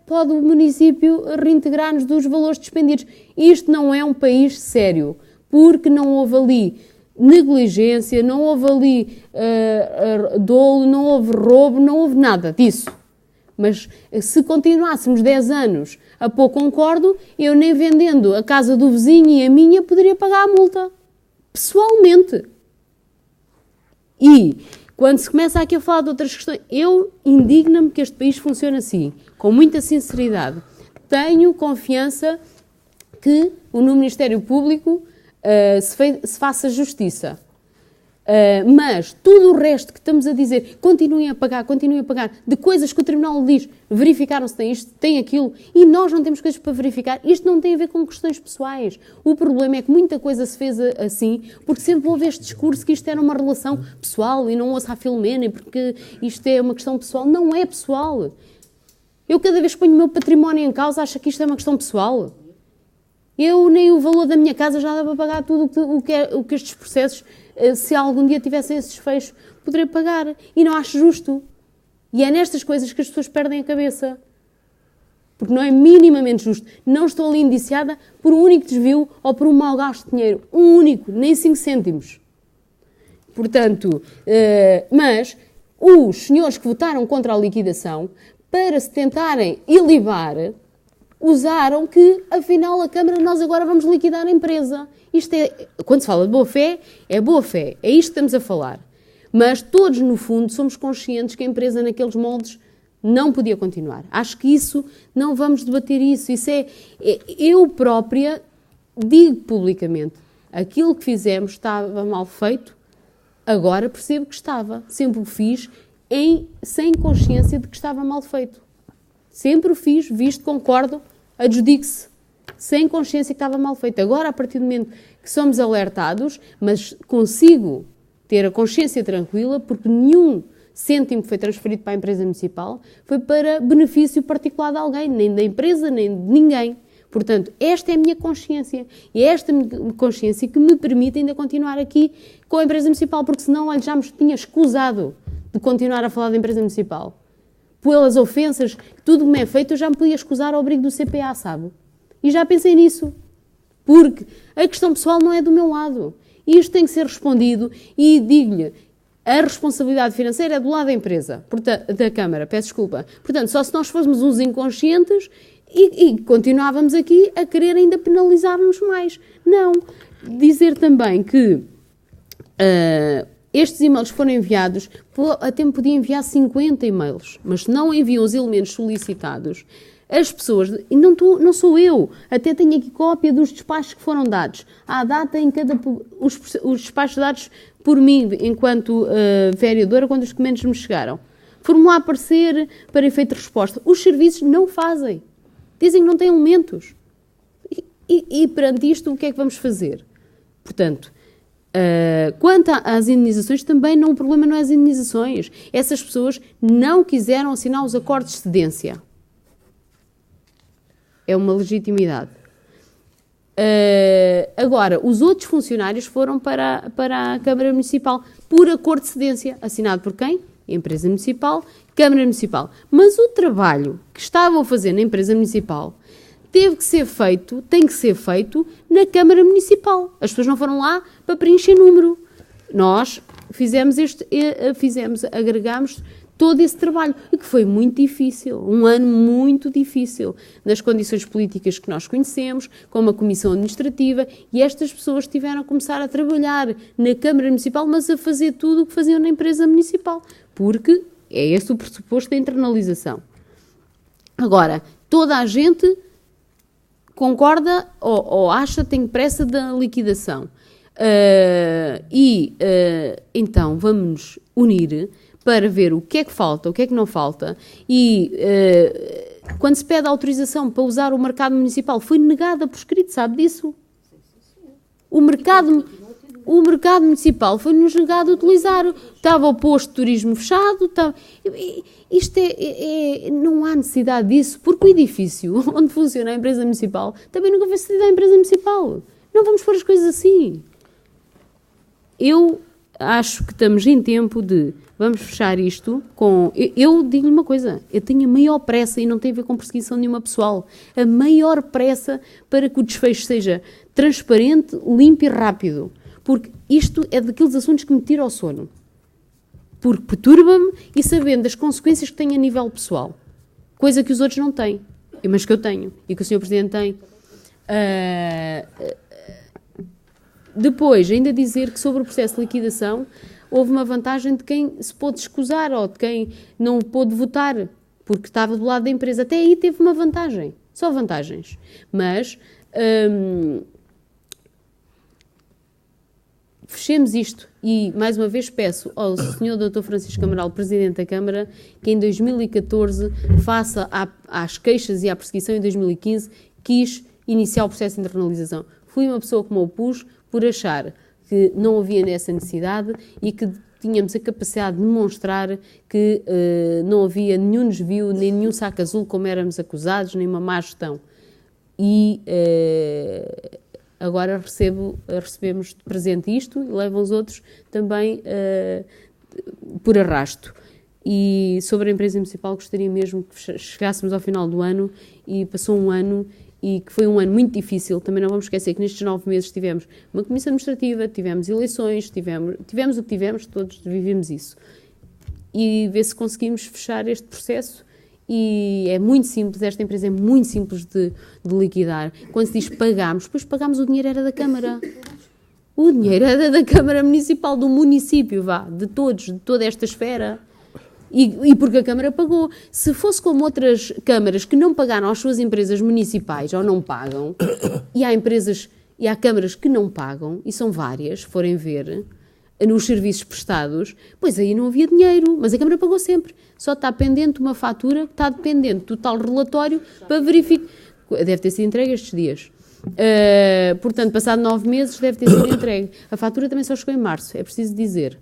pode o município reintegrar-nos dos valores despendidos. Isto não é um país sério, porque não houve ali negligência, não houve ali dolo, não houve roubo, não houve nada disso. Mas se continuássemos 10 anos a pôr concordo, eu nem vendendo a casa do vizinho e a minha poderia pagar a multa. Pessoalmente. E quando se começa aqui a falar de outras questões, eu indigno-me que este país funcione assim, com muita sinceridade. Tenho confiança que no Ministério Público se faça justiça. Mas tudo o resto que estamos a dizer, continuem a pagar, de coisas que o Tribunal diz, verificaram se tem isto, tem aquilo, e nós não temos coisas para verificar. Isto não tem a ver com questões pessoais. O problema é que muita coisa se fez assim, porque sempre houve este discurso que isto era uma relação pessoal, e não ouça a Filomena, porque isto é uma questão pessoal. Não é pessoal. Eu cada vez que ponho o meu património em causa, acho que isto é uma questão pessoal. Eu nem o valor da minha casa já dá para pagar tudo o que estes processos, se algum dia tivessem esse desfecho, poderia pagar. E não acho justo. E é nestas coisas que as pessoas perdem a cabeça. Porque não é minimamente justo. Não estou ali indiciada por um único desvio ou por um mau gasto de dinheiro. Um único, nem 5 cêntimos. Portanto, mas os senhores que votaram contra a liquidação, para se tentarem ilibar, usaram que, afinal, a Câmara, nós agora vamos liquidar a empresa. Isto é, quando se fala de boa-fé, é boa-fé. É isto que estamos a falar. Mas todos, no fundo, somos conscientes que a empresa, naqueles moldes, não podia continuar. Acho que isso, não vamos debater isso. Isso eu própria digo publicamente, aquilo que fizemos estava mal feito, agora percebo que estava. Sempre o fiz sem consciência de que estava mal feito. Sempre o fiz, visto, concordo, adjudique-se, sem consciência que estava mal feito. Agora, a partir do momento que somos alertados, mas consigo ter a consciência tranquila, porque nenhum cêntimo que foi transferido para a empresa municipal foi para benefício particular de alguém, nem da empresa, nem de ninguém. Portanto, esta é a minha consciência. E é esta consciência que me permite ainda continuar aqui com a empresa municipal, porque senão olha, já me tinha escusado de continuar a falar da empresa municipal. Pelas ofensas, tudo que me é feito, eu já me podia escusar ao abrigo do CPA, sabe? E já pensei nisso. Porque a questão pessoal não é do meu lado. Isto tem que ser respondido e digo-lhe, a responsabilidade financeira é do lado da empresa, da Câmara, peço desculpa. Portanto, só se nós fôssemos uns inconscientes E continuávamos aqui a querer ainda penalizar-nos mais. Não. Dizer também que estes e-mails foram enviados, até me podia enviar 50 e-mails, mas se não enviam os elementos solicitados, as pessoas, e não sou eu, até tenho aqui cópia dos despachos que foram dados, à data em os despachos dados por mim, enquanto vereadora, quando os documentos me chegaram. Foram-me a aparecer para efeito de resposta. Os serviços não fazem. Dizem que não têm elementos. E perante isto, o que é que vamos fazer? Portanto, quanto às indenizações, também o problema não é as indenizações. Essas pessoas não quiseram assinar os acordos de cedência. É uma legitimidade. Agora, os outros funcionários foram para a Câmara Municipal por acordo de cedência. Assinado por quem? Empresa Municipal, Câmara Municipal. Mas o trabalho que estavam a fazer na Empresa Municipal tem que ser feito na Câmara Municipal. As pessoas não foram lá para preencher número. Nós agregámos todo esse trabalho, que foi muito difícil, um ano muito difícil, nas condições políticas que nós conhecemos, com uma comissão administrativa, e estas pessoas tiveram a começar a trabalhar na Câmara Municipal, mas a fazer tudo o que faziam na empresa municipal, porque é esse o pressuposto da internalização. Agora, toda a gente concorda ou acha que tem pressa da liquidação. Então, vamos unir para ver o que é que falta, o que é que não falta, e quando se pede autorização para usar o mercado municipal, foi negada por escrito, sabe disso? O mercado municipal foi-nos negado a utilizar. Estava o posto de turismo fechado. Isto não há necessidade disso, porque o edifício onde funciona a empresa municipal também nunca foi cedido à empresa municipal. Não vamos pôr as coisas assim. Eu acho que estamos em tempo de vamos fechar isto com... Eu digo-lhe uma coisa, eu tenho a maior pressa, e não tem a ver com perseguição nenhuma pessoal, a maior pressa para que o desfecho seja transparente, limpo e rápido. Porque isto é daqueles assuntos que me tira o sono. Porque perturba-me, e sabendo das consequências que tem a nível pessoal. Coisa que os outros não têm, mas que eu tenho, e que o Sr. Presidente tem. Depois, ainda dizer que sobre o processo de liquidação, houve uma vantagem de quem se pôde escusar, ou de quem não pôde votar, porque estava do lado da empresa. Até aí teve uma vantagem. Só vantagens. Mas... fechemos isto, e mais uma vez peço ao Sr. Dr. Francisco Amaral, Presidente da Câmara, que em 2014, face às queixas e à perseguição em 2015, quis iniciar o processo de internalização. Fui uma pessoa que me opus por achar que não havia nessa necessidade e que tínhamos a capacidade de demonstrar que não havia nenhum desvio, nem nenhum saco azul, como éramos acusados, nem uma má gestão. E... agora recebemos de presente isto, e levam os outros também por arrasto. E sobre a empresa municipal, gostaria mesmo que chegássemos ao final do ano, e passou um ano, e que foi um ano muito difícil. Também não vamos esquecer que nestes 9 meses tivemos uma comissão administrativa, tivemos eleições, tivemos o que tivemos, todos vivemos isso. E ver se conseguimos fechar este processo. E é muito simples, esta empresa é muito simples de liquidar. Quando se diz pagámos, depois pagámos, o dinheiro era da Câmara. O dinheiro era da Câmara Municipal, do município, de todos, de toda esta esfera. E porque a Câmara pagou. Se fosse como outras câmaras que não pagaram às suas empresas municipais, ou não pagam, e há câmaras que não pagam, e são várias, se forem ver, nos serviços prestados, pois aí não havia dinheiro, mas a Câmara pagou sempre. Só está pendente uma fatura, está dependente do tal relatório para verificar. Deve ter sido entregue estes dias. Portanto, passado 9 meses deve ter sido entregue. A fatura também só chegou em março, é preciso dizer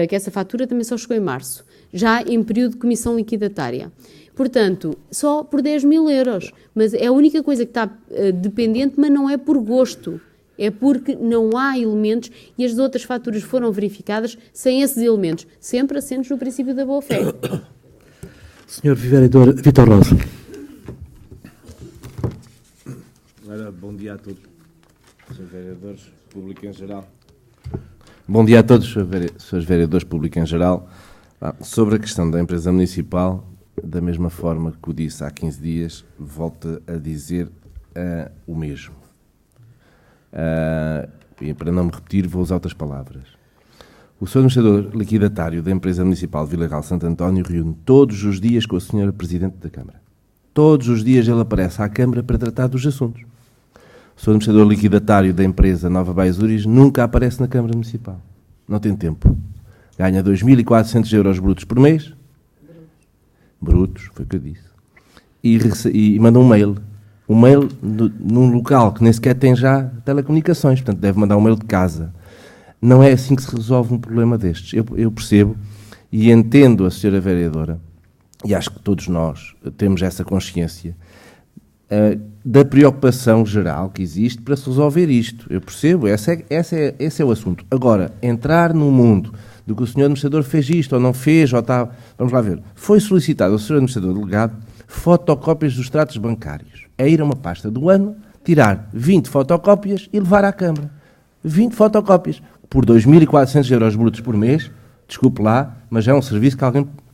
que essa fatura também só chegou em março, já em período de comissão liquidatária. Portanto, só por 10 mil euros. Mas é a única coisa que está dependente, mas não é por gosto. É porque não há elementos, e as outras faturas foram verificadas sem esses elementos, sempre assentes no princípio da boa-fé. Sr. Vereador Vítor Rosa. Bom dia a todos, Srs. Vereadores, público em geral. Bom dia a todos, Srs. Vereadores, público em geral. Sobre a questão da empresa municipal, da mesma forma que o disse há 15 dias, volto a dizer o mesmo. E para não me repetir, vou usar outras palavras. O Sr. Administrador Liquidatário da Empresa Municipal de Vila Real de Santo António reúne todos os dias com a Sra. Presidente da Câmara. Todos os dias ele aparece à Câmara para tratar dos assuntos. O Sr. Administrador Liquidatário da empresa Nova Baixuris nunca aparece na Câmara Municipal. Não tem tempo. Ganha 2.400 euros brutos por mês. Brutos, foi o que eu disse. E manda um mail. Um mail num local que nem sequer tem já telecomunicações. Portanto, deve mandar um mail de casa. Não é assim que se resolve um problema destes. Eu percebo e entendo a senhora vereadora, e acho que todos nós temos essa consciência, da preocupação geral que existe para se resolver isto. Eu percebo, esse é o assunto. Agora, entrar no mundo do que o senhor administrador fez isto ou não fez, ou está... Vamos lá ver. Foi solicitado ao senhor administrador delegado fotocópias dos extratos bancários. É ir a uma pasta do ano, tirar 20 fotocópias e levar à Câmara. 20 fotocópias. Por 2.400 euros brutos por mês, desculpe lá, mas é um serviço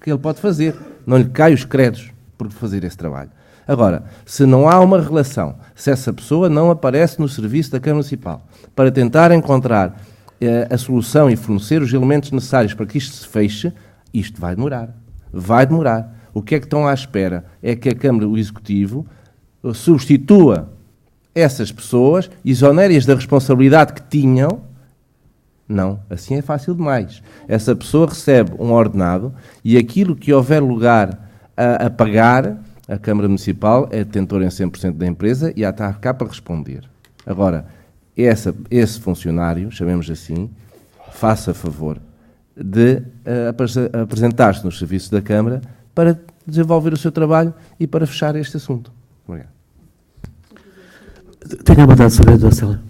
que ele pode fazer. Não lhe cai os créditos por fazer esse trabalho. Agora, se não há uma relação, se essa pessoa não aparece no serviço da Câmara Municipal para tentar encontrar a solução e fornecer os elementos necessários para que isto se feche, isto vai demorar. Vai demorar. O que é que estão à espera? É que a Câmara, o Executivo, substitua essas pessoas, exonere-as da responsabilidade que tinham. Não, assim é fácil demais. Essa pessoa recebe um ordenado e aquilo que houver lugar a pagar, a Câmara Municipal é detentora em 100% da empresa e está cá para responder. Agora, esse funcionário, chamemos assim, faça favor de apresentar-se nos serviços da Câmara para desenvolver o seu trabalho e para fechar este assunto. Obrigado. Tenha a vontade, Sra. Vereadora Célia.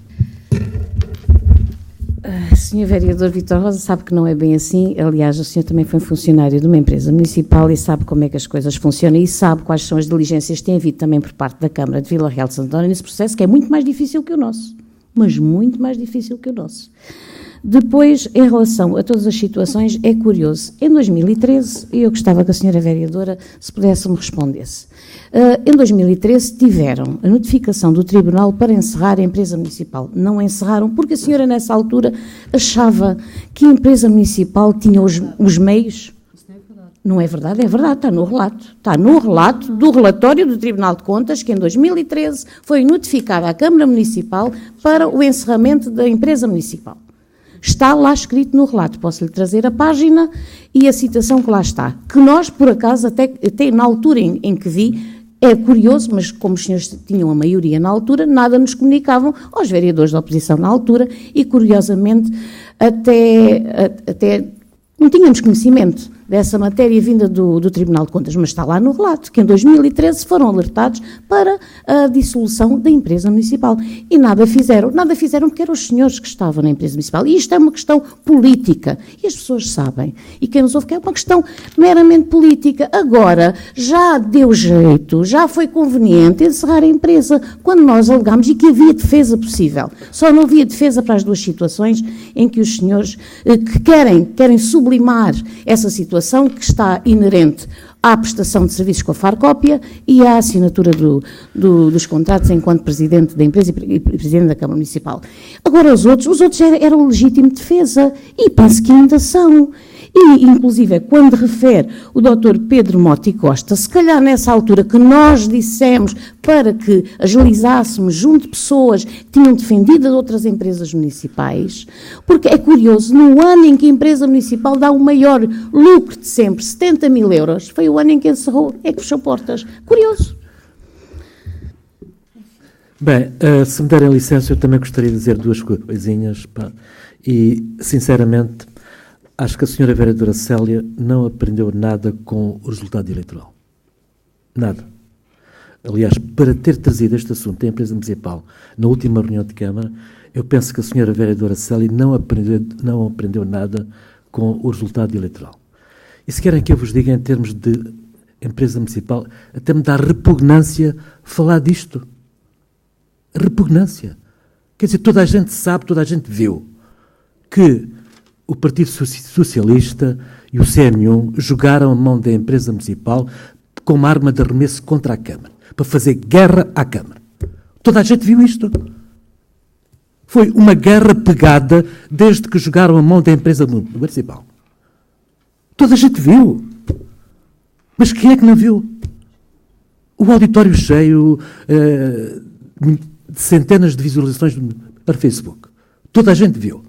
Sr. Vereador Vítor Rosa sabe que não é bem assim. Aliás, o senhor também foi funcionário de uma empresa municipal e sabe como é que as coisas funcionam e sabe quais são as diligências que tem havido também por parte da Câmara de Vila Real de Santo António nesse processo, que é muito mais difícil que o nosso. Mas muito mais difícil que o nosso. Depois, em relação a todas as situações, é curioso. Em 2013, eu gostava que a senhora vereadora se pudesse me respondesse. Em 2013 tiveram a notificação do Tribunal para encerrar a empresa municipal. Não encerraram porque a senhora nessa altura achava que a empresa municipal tinha os meios. Isso não é verdade. Não é verdade, é verdade, está no relato. Está no relato do relatório do Tribunal de Contas que em 2013 foi notificada à Câmara Municipal para o encerramento da empresa municipal. Está lá escrito no relato, posso-lhe trazer a página e a citação que lá está. Que nós, por acaso, até na altura em que vi, é curioso, mas como os senhores tinham a maioria na altura, nada nos comunicavam aos vereadores da oposição na altura e, curiosamente, até não tínhamos conhecimento dessa matéria vinda do Tribunal de Contas, mas está lá no relato, que em 2013 foram alertados para a dissolução da empresa municipal. E nada fizeram porque eram os senhores que estavam na empresa municipal. E isto é uma questão política. E as pessoas sabem. E quem nos ouve que é uma questão meramente política. Agora, já deu jeito, já foi conveniente encerrar a empresa, quando nós alegámos e que havia defesa possível. Só não havia defesa para as duas situações em que os senhores que querem sublimar essa situação que está inerente à prestação de serviços com a Farcópia e à assinatura dos contratos enquanto Presidente da empresa e Presidente da Câmara Municipal. Agora os outros eram legítima defesa e penso que ainda são. E, inclusive, quando refere o Dr. Pedro Mota e Costa, se calhar nessa altura que nós dissemos para que agilizássemos junto de pessoas que tinham defendido as outras empresas municipais, porque é curioso, no ano em que a empresa municipal dá o maior lucro de sempre, 70 mil euros, foi o ano em que encerrou, é que fechou portas. Curioso. Bem, se me derem licença, eu também gostaria de dizer duas coisinhas, pá, e, sinceramente, acho que a senhora vereadora Célia não aprendeu nada com o resultado eleitoral. Nada. Aliás, para ter trazido este assunto à empresa municipal na última reunião de Câmara, eu penso que a senhora vereadora Célia não aprendeu nada com o resultado eleitoral. E se querem que eu vos diga em termos de empresa municipal, até me dá repugnância falar disto. Repugnância. Quer dizer, toda a gente sabe, toda a gente viu que o Partido Socialista e o CM1 jogaram a mão da empresa municipal como arma de arremesso contra a Câmara, para fazer guerra à Câmara. Toda a gente viu isto. Foi uma guerra pegada desde que jogaram a mão da empresa municipal. Toda a gente viu. Mas quem é que não viu? O auditório cheio, de centenas de visualizações para Facebook. Toda a gente viu.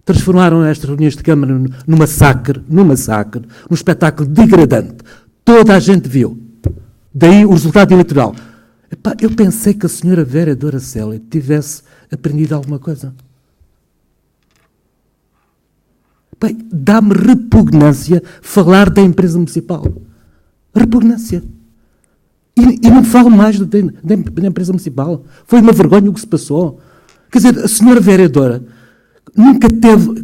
Transformaram estas reuniões de Câmara num massacre, num espetáculo degradante. Toda a gente viu. Daí o resultado eleitoral. Epá, eu pensei que a senhora vereadora Célia tivesse aprendido alguma coisa. Bem, dá-me repugnância falar da empresa municipal. Repugnância. E não falo mais da empresa municipal. Foi uma vergonha o que se passou. Quer dizer, a senhora vereadora nunca teve,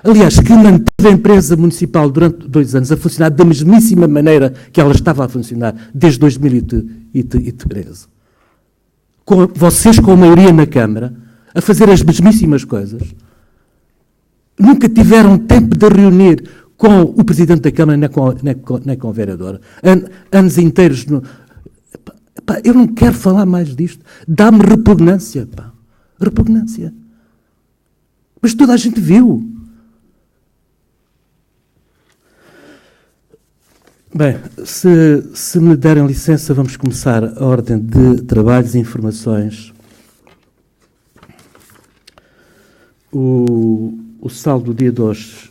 aliás, que manteve a empresa municipal durante 2 anos a funcionar da mesmíssima maneira que ela estava a funcionar desde 2013. Vocês com a maioria na Câmara, a fazer as mesmíssimas coisas, nunca tiveram tempo de reunir com o Presidente da Câmara nem com a vereadora. Anos inteiros. Eu não quero falar mais disto. Dá-me repugnância. Repugnância. Mas toda a gente viu. Bem, se me derem licença, vamos começar a ordem de trabalhos e informações. O saldo do dia de hoje,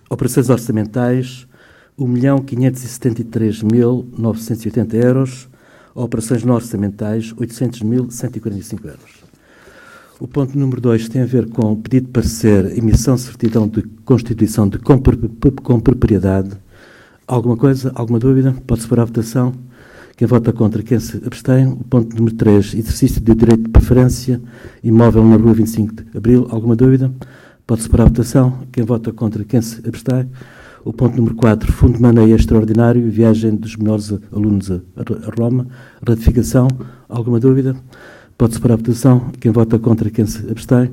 operações orçamentais, 1.573.980 euros, operações não orçamentais, 800.145 euros. O ponto número 2 tem a ver com o pedido de parecer, emissão de certidão de constituição com propriedade. Alguma coisa? Alguma dúvida? Pode-se pôr à votação. Quem vota contra, quem se abstém. O ponto número 3, exercício de direito de preferência, imóvel na rua 25 de Abril. Alguma dúvida? Pode-se pôr à votação. Quem vota contra, quem se abstém. O ponto número 4, fundo de maneio extraordinário, viagem dos melhores alunos a Roma. Ratificação. Alguma dúvida? Pode-se pôr à votação. Quem vota contra, quem se abstém.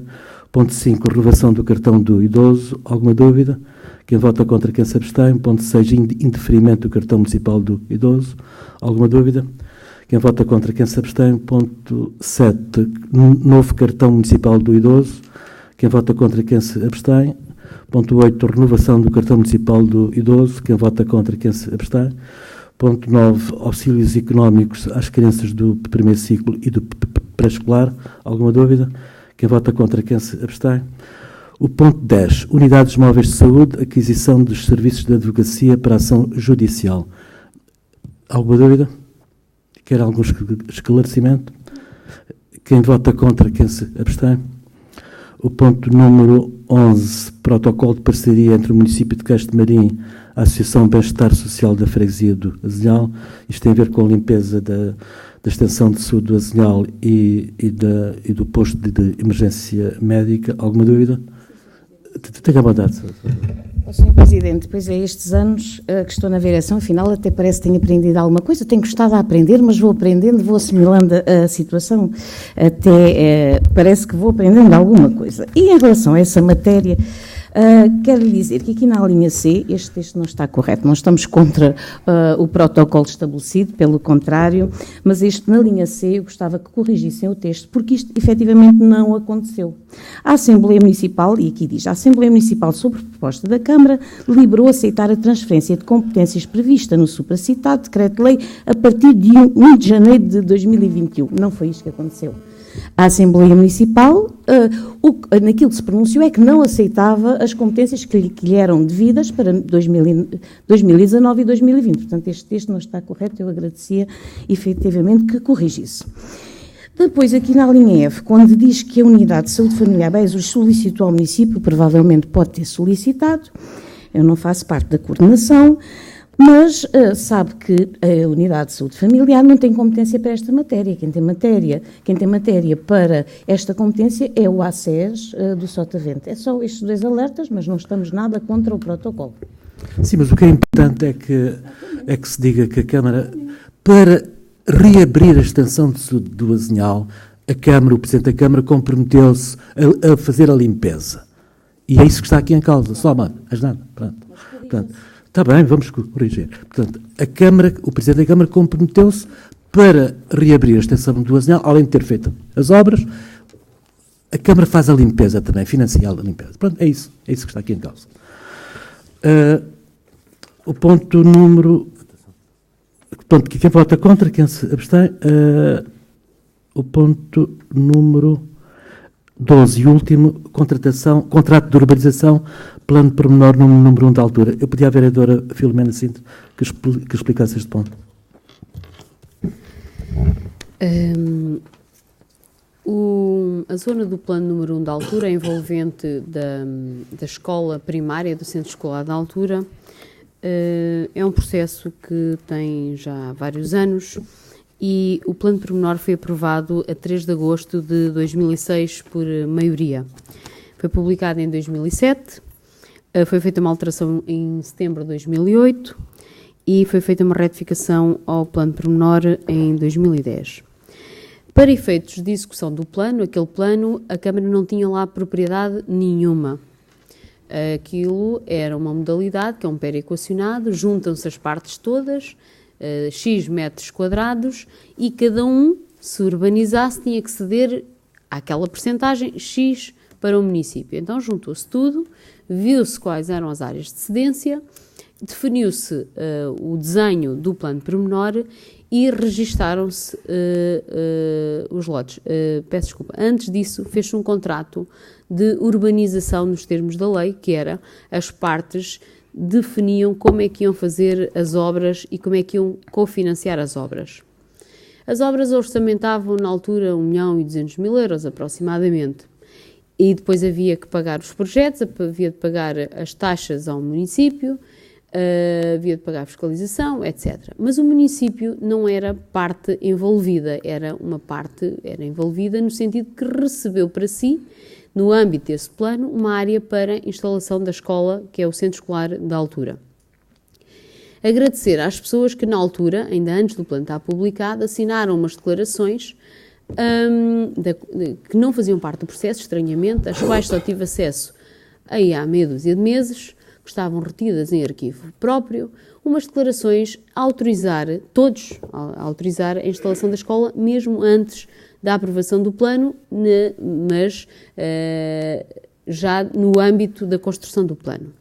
Ponto 5, renovação do cartão do idoso. Alguma dúvida? Quem vota contra, quem se abstém. Ponto 6, indeferimento do cartão municipal do idoso. Alguma dúvida? Quem vota contra, quem se abstém. Ponto 7, novo cartão municipal do idoso. Quem vota contra, quem se abstém. Ponto 8, renovação do cartão municipal do idoso. Quem vota contra, quem se abstém. Ponto 9, auxílios económicos às crianças do primeiro ciclo e do pré-escolar. Alguma dúvida? Quem vota contra, quem se abstém. O ponto 10, unidades móveis de saúde, aquisição dos serviços de advocacia para ação judicial. Alguma dúvida? Quer algum esclarecimento? Quem vota contra, quem se abstém. O ponto número 11, protocolo de parceria entre o município de Castro Marim, a Associação Bem-Estar Social da Freguesia do Azinhal. Isto tem a ver com a limpeza da extensão de saúde do Azinhal e do posto de emergência médica. Alguma dúvida? Tenha a vontade. Sr. Presidente, pois é, estes anos que estou na direção, afinal até parece que tenho aprendido alguma coisa, tenho gostado a aprender, mas vou aprendendo, vou assimilando a situação, até parece que vou aprendendo alguma coisa. E em relação a essa matéria, quero lhe dizer que aqui na linha C, este texto não está correto, não estamos contra o protocolo estabelecido, pelo contrário, mas na linha C eu gostava que corrigissem o texto, porque isto efetivamente não aconteceu. A Assembleia Municipal, e aqui diz, a Assembleia Municipal, sobre proposta da Câmara, deliberou aceitar a transferência de competências prevista no supracitado decreto-lei a partir de 1 de janeiro de 2021. Não foi isto que aconteceu. A Assembleia Municipal, naquilo que se pronunciou, é que não aceitava as competências que lhe eram devidas para 2019 e 2020. Portanto, este texto não está correto, eu agradecia efetivamente que corrigisse. Depois, aqui na linha F, quando diz que a Unidade de Saúde Familiar Beja solicitou ao município, provavelmente pode ter solicitado, eu não faço parte da coordenação, mas sabe que a Unidade de Saúde Familiar não tem competência para esta matéria. Quem tem matéria para esta competência é o ACES do Sotavento. É só estes 2 alertas, mas não estamos nada contra o protocolo. Sim, mas o que é importante é que se diga que a Câmara, para reabrir a extensão de saúde do Azinhal, o Presidente da Câmara comprometeu-se a fazer a limpeza. E é isso que está aqui em causa. Só, mano, és nada. Pronto. Está bem, vamos corrigir. Portanto, o Presidente da Câmara comprometeu-se para reabrir a extensão do Azenhal, além de ter feito as obras, a Câmara faz a limpeza também, financia a limpeza. Pronto, é isso que está aqui em causa. O ponto número... Ponto, quem vota contra, quem se abstém... o ponto número 12 e último, contrato de urbanização, plano pormenor número 1 da altura. Eu podia a vereadora Filomena Sintra que explicasse este ponto. A zona do plano número 1 da altura, envolvente da escola primária, do centro escolar da altura, é um processo que tem já vários anos e o plano pormenor foi aprovado a 3 de agosto de 2006 por maioria. Foi publicado em 2007, foi feita uma alteração em setembro de 2008 e foi feita uma retificação ao plano pormenor em 2010. Para efeitos de execução do plano, aquele plano, a Câmara não tinha lá propriedade nenhuma. Aquilo era uma modalidade, que é um perequacionado, juntam-se as partes todas, X metros quadrados, e cada um, se urbanizasse, tinha que ceder àquela percentagem X para o município. Então juntou-se tudo, viu-se quais eram as áreas de cedência, definiu-se o desenho do plano pormenor e registaram-se os lotes. Peço desculpa, antes disso fez-se um contrato de urbanização nos termos da lei, que era as partes definiam como é que iam fazer as obras e como é que iam cofinanciar as obras. As obras orçamentavam na altura 1.200.000 euros aproximadamente. E depois havia que pagar os projetos, havia de pagar as taxas ao município, havia de pagar a fiscalização, etc. Mas o município não era parte envolvida, era envolvida no sentido que recebeu para si, no âmbito desse plano, uma área para instalação da escola, que é o centro escolar da altura. Agradecer às pessoas que na altura, ainda antes do plano estar publicado, assinaram umas declarações que não faziam parte do processo, estranhamente, às quais só tive acesso aí há meia dúzia de meses, que estavam retidas em arquivo próprio, umas declarações a autorizar a instalação da escola, mesmo antes da aprovação do plano, mas já no âmbito da construção do plano.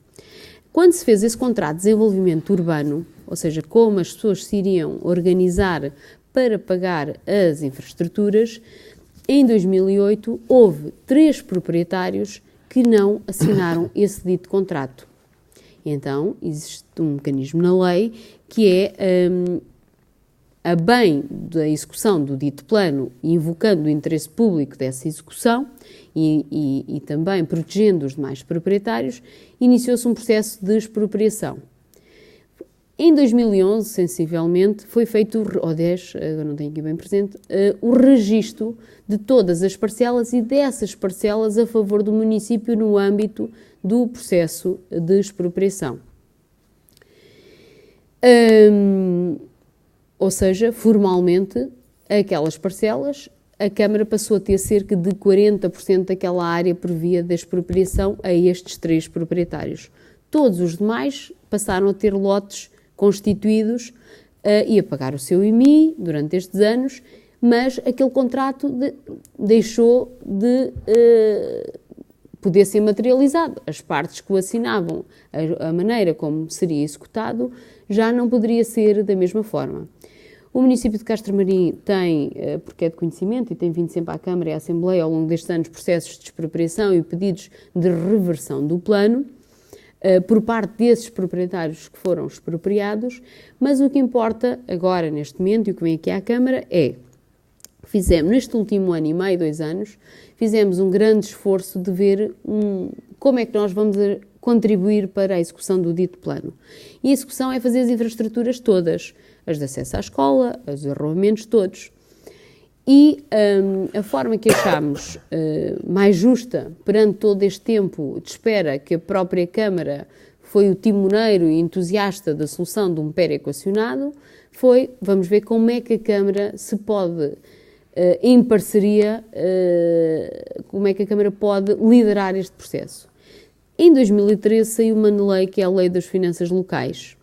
Quando se fez esse contrato de desenvolvimento urbano, ou seja, como as pessoas se iriam organizar para pagar as infraestruturas, em 2008 houve 3 proprietários que não assinaram esse dito contrato. Então, existe um mecanismo na lei que é, a bem da execução do dito plano, invocando o interesse público dessa execução e também protegendo os demais proprietários, iniciou-se um processo de expropriação. Em 2011, sensivelmente, foi feito, ou 10, agora não tenho aqui bem presente, o registro de todas as parcelas e dessas parcelas a favor do município no âmbito do processo de expropriação. Ou seja, formalmente, aquelas parcelas, a Câmara passou a ter cerca de 40% daquela área por via da expropriação a estes 3 proprietários. Todos os demais passaram a ter lotes constituídos e a pagar o seu IMI durante estes anos, mas aquele contrato deixou de poder ser materializado. As partes que o assinavam, a maneira como seria executado, já não poderia ser da mesma forma. O município de Castro Marim tem, porque é de conhecimento e tem vindo sempre à Câmara e à Assembleia ao longo destes anos, processos de expropriação e pedidos de reversão do plano, por parte desses proprietários que foram expropriados, mas o que importa agora, neste momento, e o que vem aqui à Câmara é, fizemos, neste último ano e meio, 2 anos, fizemos um grande esforço de ver como é que nós vamos contribuir para a execução do dito plano. E a execução é fazer as infraestruturas todas, as de acesso à escola, os arruamentos todos. E a forma que achámos mais justa perante todo este tempo de espera que a própria Câmara foi o timoneiro e entusiasta da solução de um perequacionado foi, vamos ver como é que a Câmara se pode, em parceria, como é que a Câmara pode liderar este processo. Em 2013 saiu uma lei que é a Lei das Finanças Locais,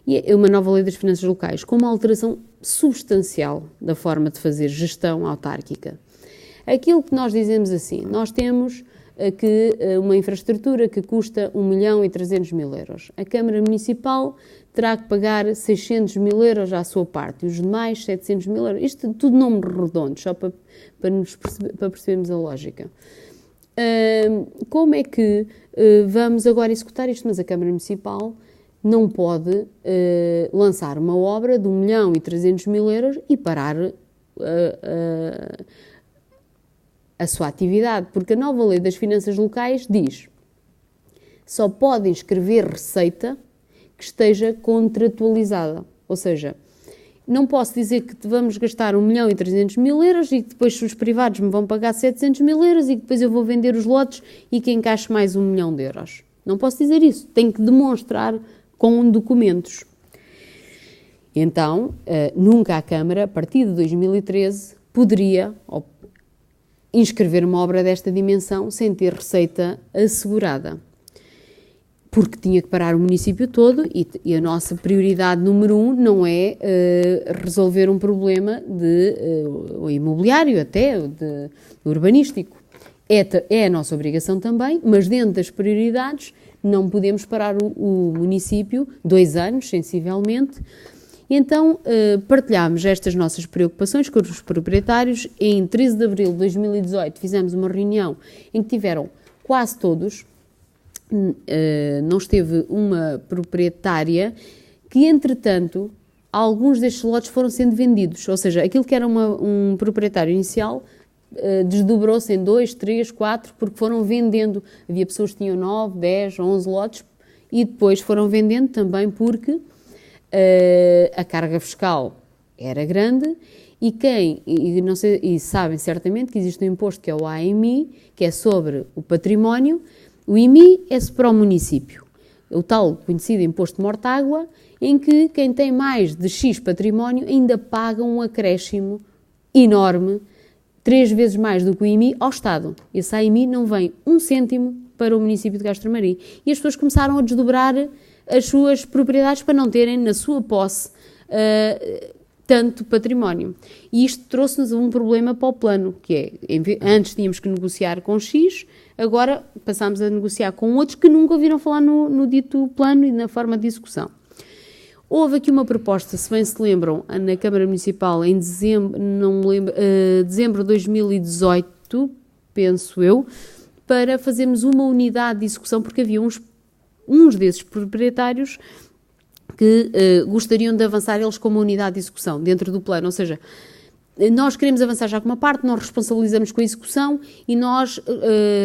e é uma nova Lei das Finanças Locais, com uma alteração substancial da forma de fazer gestão autárquica. Aquilo que nós dizemos assim, nós temos uma infraestrutura que custa 1.300.000 euros. A Câmara Municipal terá que pagar 600.000 euros à sua parte, e os demais 700.000 euros. Isto tudo números redondos, só para percebermos a lógica. Como é que vamos agora executar isto? Mas a Câmara Municipal não pode lançar uma obra de 1.300.000 euros e parar a sua atividade, porque a nova Lei das Finanças Locais diz só pode inscrever receita que esteja contratualizada, ou seja, não posso dizer que vamos gastar 1.300.000 euros e que depois os privados me vão pagar 700.000 euros e que depois eu vou vender os lotes e que encaixe mais 1 milhão de euros. Não posso dizer isso, tenho que demonstrar com documentos. Então, nunca a Câmara, a partir de 2013, poderia inscrever uma obra desta dimensão sem ter receita assegurada. Porque tinha que parar o município todo e a nossa prioridade número 1 não é resolver um problema o imobiliário até, urbanístico. É a nossa obrigação também, mas dentro das prioridades não podemos parar o município 2 anos, sensivelmente. Então, partilhámos estas nossas preocupações com os proprietários. Em 13 de abril de 2018 fizemos uma reunião em que tiveram quase todos. Não esteve uma proprietária que, entretanto, alguns destes lotes foram sendo vendidos. Ou seja, aquilo que era um proprietário inicial desdobrou-se em 2, 3, 4, porque foram vendendo. Havia pessoas que tinham 9, 10, 11 lotes e depois foram vendendo também porque a carga fiscal era grande e sabem certamente que existe um imposto que é o AMI, que é sobre o património. O IMI é para o município, o tal conhecido imposto de mortágua, em que quem tem mais de X património ainda paga um acréscimo enorme, 3 vezes mais do que o IMI ao Estado. Esse AMI não vem 1 cêntimo para o município de Castramarim. E as pessoas começaram a desdobrar as suas propriedades para não terem na sua posse tanto património. E isto trouxe-nos um problema para o plano, que é, antes tínhamos que negociar com X, agora passámos a negociar com outros que nunca ouviram falar no dito plano e na forma de execução. Houve aqui uma proposta, se bem se lembram, na Câmara Municipal em dezembro, não me lembro, dezembro de 2018, penso eu, para fazermos uma unidade de execução, porque havia uns desses proprietários que gostariam de avançar eles com uma unidade de execução dentro do plano, ou seja, nós queremos avançar já com uma parte, nós responsabilizamos com a execução e nós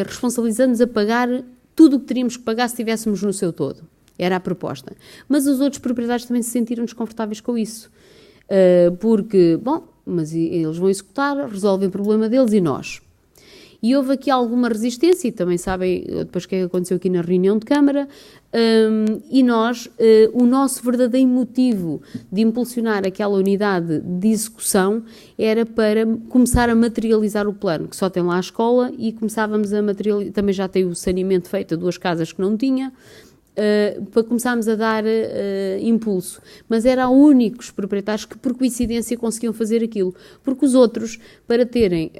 responsabilizamos a pagar tudo o que teríamos que pagar se estivéssemos no seu todo. Era a proposta. Mas os outros proprietários também se sentiram desconfortáveis com isso. Porque, mas eles vão executar, resolvem o problema deles e nós. E houve aqui alguma resistência, e também sabem depois o que aconteceu aqui na reunião de Câmara, e nós, o nosso verdadeiro motivo de impulsionar aquela unidade de execução era para começar a materializar o plano, que só tem lá a escola, e começávamos a materializar, também já tem o saneamento feito a 2 casas que não tinha, para começarmos a dar impulso. Mas eram únicos proprietários que, por coincidência, conseguiam fazer aquilo. Porque os outros, para terem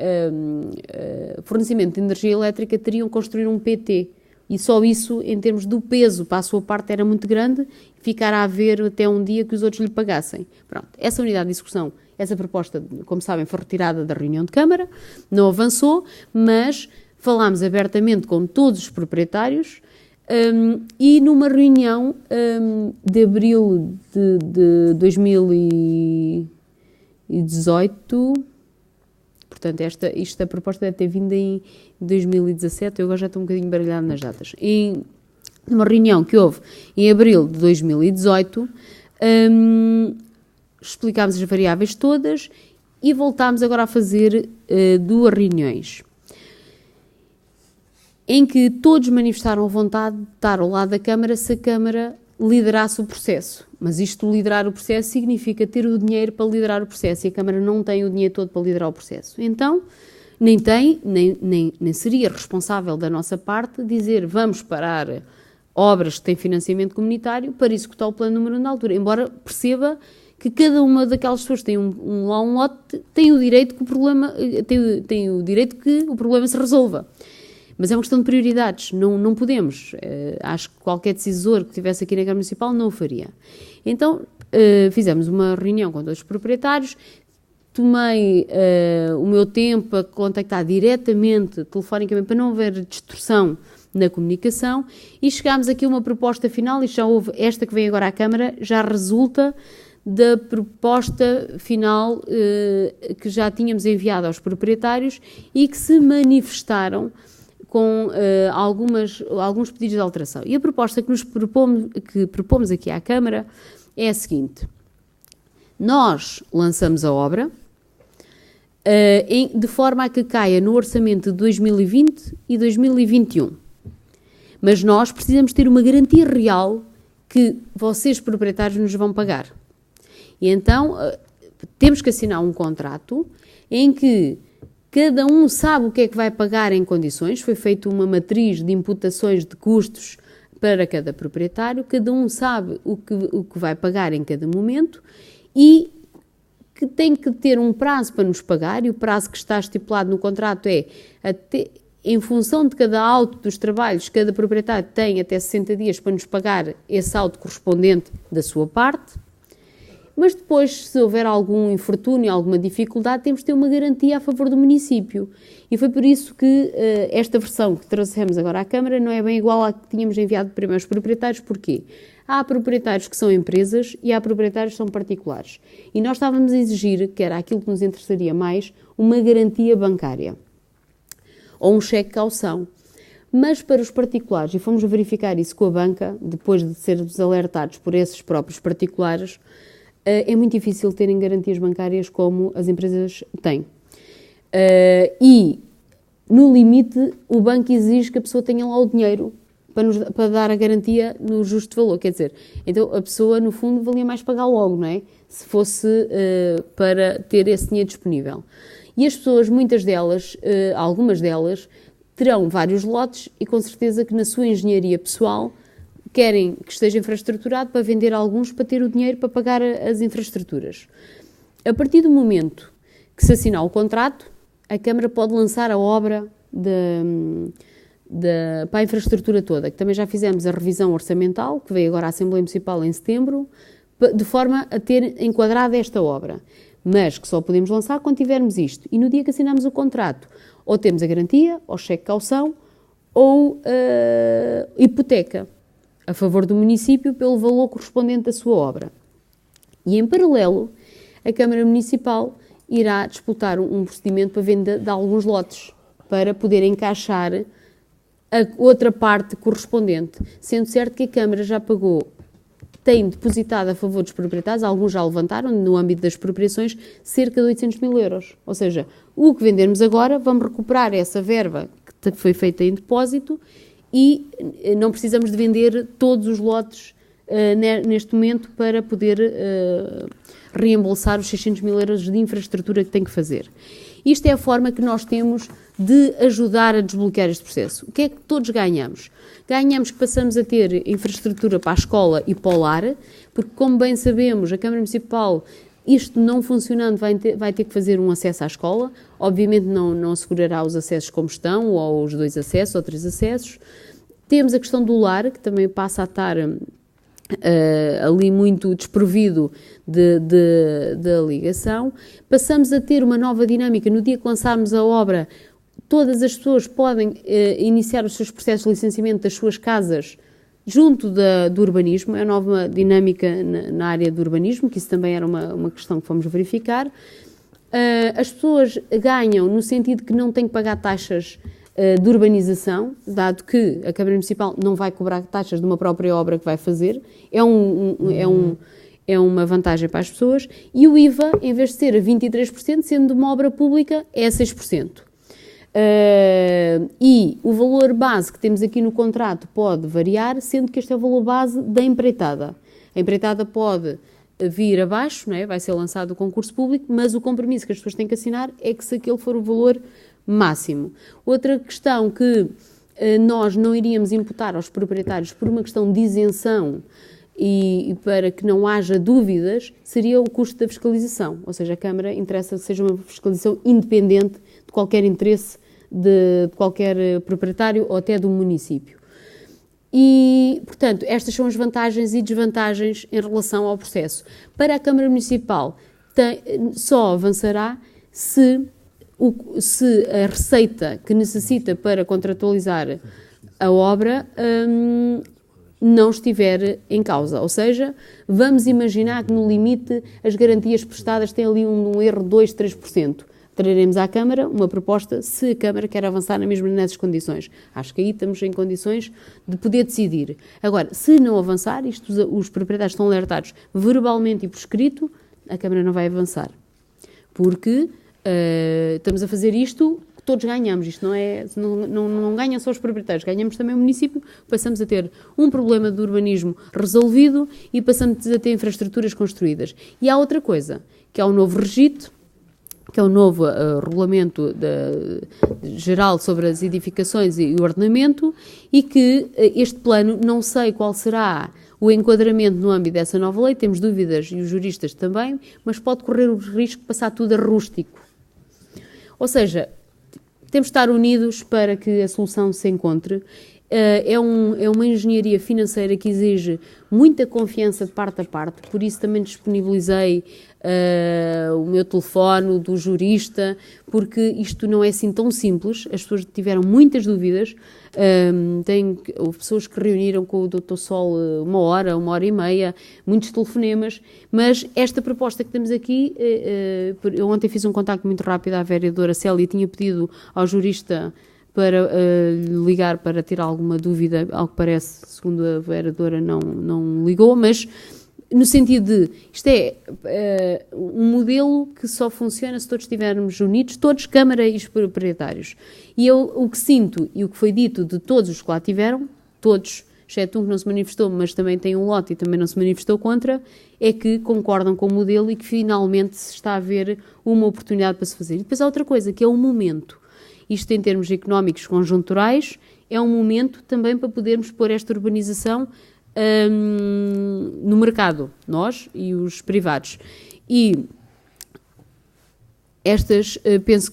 fornecimento de energia elétrica, teriam que construir um PT. E só isso, em termos do peso para a sua parte, era muito grande, ficar a haver até um dia que os outros lhe pagassem. Pronto, essa unidade de execução, essa proposta, como sabem, foi retirada da reunião de Câmara, não avançou, mas falámos abertamente com todos os proprietários. E numa reunião de abril de 2018, portanto, a proposta deve ter vindo em 2017, eu agora já estou um bocadinho baralhado nas datas. Numa reunião que houve em abril de 2018, explicámos as variáveis todas e voltámos agora a fazer 2 reuniões, em que todos manifestaram a vontade de estar ao lado da Câmara se a Câmara liderasse o processo. Mas isto, liderar o processo, significa ter o dinheiro para liderar o processo, e a Câmara não tem o dinheiro todo para liderar o processo. Então, nem seria responsável da nossa parte dizer vamos parar obras que têm financiamento comunitário para executar o plano número 1 na altura, embora perceba que cada uma daquelas pessoas que tem um lote tem o direito que o problema tem o direito que o problema se resolva. Mas é uma questão de prioridades, não podemos. Acho que qualquer decisor que estivesse aqui na Câmara Municipal não o faria. Então, fizemos uma reunião com todos os proprietários, tomei o meu tempo a contactar diretamente, telefonicamente, para não haver distorção na comunicação, e chegámos aqui a uma proposta final, e já houve esta que vem agora à Câmara, já resulta da proposta final que já tínhamos enviado aos proprietários e que se manifestaram com alguns pedidos de alteração. E a proposta que propomos aqui à Câmara é a seguinte: nós lançamos a obra de forma a que caia no orçamento de 2020 e 2021. Mas nós precisamos ter uma garantia real que vocês, proprietários, nos vão pagar. E então temos que assinar um contrato em que cada um sabe o que é que vai pagar em condições. Foi feita uma matriz de imputações de custos para cada proprietário, cada um sabe o que vai pagar em cada momento e que tem que ter um prazo para nos pagar, e o prazo que está estipulado no contrato é, em função de cada auto dos trabalhos, cada proprietário tem até 60 dias para nos pagar esse auto correspondente da sua parte. Mas depois, se houver algum infortúnio, alguma dificuldade, temos de ter uma garantia a favor do município. E foi por isso que esta versão que trouxemos agora à Câmara não é bem igual à que tínhamos enviado primeiro aos proprietários. Porquê? Há proprietários que são empresas e há proprietários que são particulares. E nós estávamos a exigir, que era aquilo que nos interessaria mais, uma garantia bancária. Ou um cheque de caução. Mas para os particulares, e fomos verificar isso com a banca, depois de sermos alertados por esses próprios particulares, é muito difícil terem garantias bancárias como as empresas têm. E, no limite, o banco exige que a pessoa tenha lá o dinheiro para dar a garantia no justo valor. Quer dizer, então a pessoa, no fundo, valia mais pagar logo, não é? Se fosse para ter esse dinheiro disponível. E as pessoas, muitas delas, algumas delas, terão vários lotes e com certeza que na sua engenharia pessoal querem que esteja infraestruturado para vender alguns para ter o dinheiro para pagar as infraestruturas. A partir do momento que se assinar o contrato, a Câmara pode lançar a obra para a infraestrutura toda, que também já fizemos a revisão orçamental, que veio agora à Assembleia Municipal em setembro, de forma a ter enquadrada esta obra. Mas que só podemos lançar quando tivermos isto. E no dia que assinamos o contrato, ou temos a garantia, ou cheque de caução, ou hipoteca a favor do município pelo valor correspondente à sua obra. E, em paralelo, a Câmara Municipal irá disputar um procedimento para venda de alguns lotes, para poder encaixar a outra parte correspondente, sendo certo que a Câmara já pagou, tem depositado a favor dos proprietários, alguns já levantaram, no âmbito das expropriações, cerca de 800 mil euros. Ou seja, o que vendermos agora, vamos recuperar essa verba que foi feita em depósito e não precisamos de vender todos os lotes neste momento para poder reembolsar os 600 mil euros de infraestrutura que tem que fazer. Isto é a forma que nós temos de ajudar a desbloquear este processo. O que é que todos ganhamos? Ganhamos que passamos a ter infraestrutura para a escola e para o lar, porque, como bem sabemos, a Câmara Municipal, isto não funcionando, vai ter que fazer um acesso à escola. Obviamente não assegurará os acessos como estão, ou os 2 acessos, ou 3 acessos. Temos a questão do lar, que também passa a estar ali muito desprovido de ligação. Passamos a ter uma nova dinâmica. No dia que lançarmos a obra, todas as pessoas podem iniciar os seus processos de licenciamento das suas casas junto do urbanismo. É uma nova dinâmica na área do urbanismo, que isso também era uma questão que fomos verificar. As pessoas ganham no sentido que não têm que pagar taxas de urbanização, dado que a Câmara Municipal não vai cobrar taxas de uma própria obra que vai fazer. É uma vantagem para as pessoas. E o IVA, em vez de ser a 23%, sendo de uma obra pública, é a 6%. E o valor base que temos aqui no contrato pode variar, sendo que este é o valor base da empreitada. A empreitada pode vir abaixo, não é? Vai ser lançado o concurso público, mas o compromisso que as pessoas têm que assinar é que, se aquele for o valor máximo. Outra questão que nós não iríamos imputar aos proprietários por uma questão de isenção e para que não haja dúvidas, seria o custo da fiscalização. Ou seja, a Câmara interessa que seja uma fiscalização independente de qualquer interesse de qualquer proprietário ou até do município. E, portanto, estas são as vantagens e desvantagens em relação ao processo. Para a Câmara Municipal, só avançará se a receita que necessita para contratualizar a obra não estiver em causa. Ou seja, vamos imaginar que no limite as garantias prestadas têm ali um erro de 2, 3%. Traremos à Câmara uma proposta se a Câmara quer avançar mesmo nessas condições. Acho que aí estamos em condições de poder decidir. Agora, se não avançar, os proprietários estão alertados verbalmente e por escrito, a Câmara não vai avançar. Porque estamos a fazer isto, todos ganhamos. Isto não ganham só os proprietários, ganhamos também o município, passamos a ter um problema de urbanismo resolvido e passamos a ter infraestruturas construídas. E há outra coisa, que é o novo regito, que é o novo regulamento geral sobre as edificações e o ordenamento, e que este plano, não sei qual será o enquadramento no âmbito dessa nova lei, temos dúvidas, e os juristas também, mas pode correr o risco de passar tudo a rústico. Ou seja, temos de estar unidos para que a solução se encontre. É uma engenharia financeira que exige muita confiança de parte a parte, por isso também disponibilizei o meu telefone, do jurista, porque isto não é assim tão simples, as pessoas tiveram muitas dúvidas, houve pessoas que reuniram com o Dr. Sol uma hora e meia, muitos telefonemas, mas esta proposta que temos aqui, eu ontem fiz um contacto muito rápido à vereadora Célia e tinha pedido ao jurista para ligar para ter alguma dúvida, ao que parece, segundo a vereadora, não ligou, mas no sentido de, isto é um modelo que só funciona se todos estivermos unidos, todos, Câmara e os proprietários. E eu o que sinto, e o que foi dito de todos os que lá tiveram, todos, exceto um que não se manifestou, mas também tem um lote e também não se manifestou contra, é que concordam com o modelo e que finalmente se está a ver uma oportunidade para se fazer. E depois há outra coisa, que é o momento. Isto em termos económicos conjunturais, é um momento também para podermos pôr esta urbanização no mercado, nós e os privados. E estas penso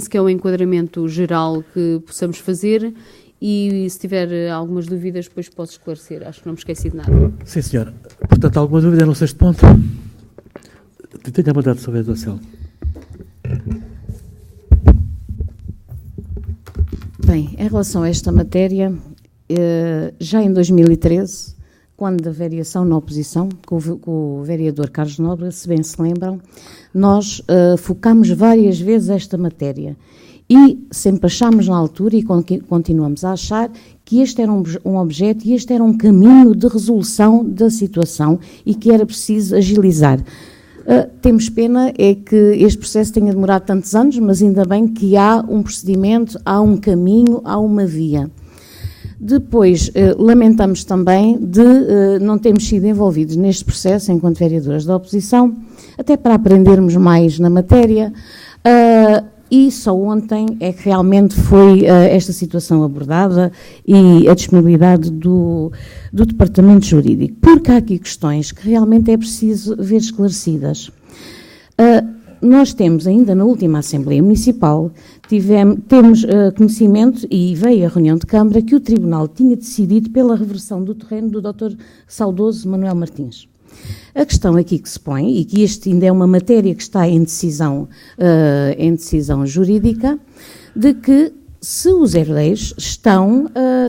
que é um enquadramento geral que possamos fazer e se tiver algumas dúvidas depois posso esclarecer, acho que não me esqueci de nada. Sim, senhora. Portanto, alguma dúvida no sexto ponto? Tenha a mandado sobre a doação. Bem, em relação a esta matéria, já em 2013, quando da variação na oposição, com o vereador Carlos Nobre, se bem se lembram, nós focámos várias vezes esta matéria e sempre achámos na altura e continuamos a achar que este era um objeto e este era um caminho de resolução da situação e que era preciso agilizar. Temos pena é que este processo tenha demorado tantos anos, mas ainda bem que há um procedimento, há um caminho, há uma via. Depois, lamentamos também de não termos sido envolvidos neste processo enquanto vereadores da oposição, até para aprendermos mais na matéria, e só ontem é que realmente foi esta situação abordada e a disponibilidade do Departamento Jurídico, porque há aqui questões que realmente é preciso ver esclarecidas. Nós temos ainda na última Assembleia Municipal, temos conhecimento, e veio a reunião de Câmara, que o Tribunal tinha decidido pela reversão do terreno do Dr. Saudoso Manuel Martins. A questão aqui que se põe, e que isto ainda é uma matéria que está em decisão jurídica, de que se os herdeiros estão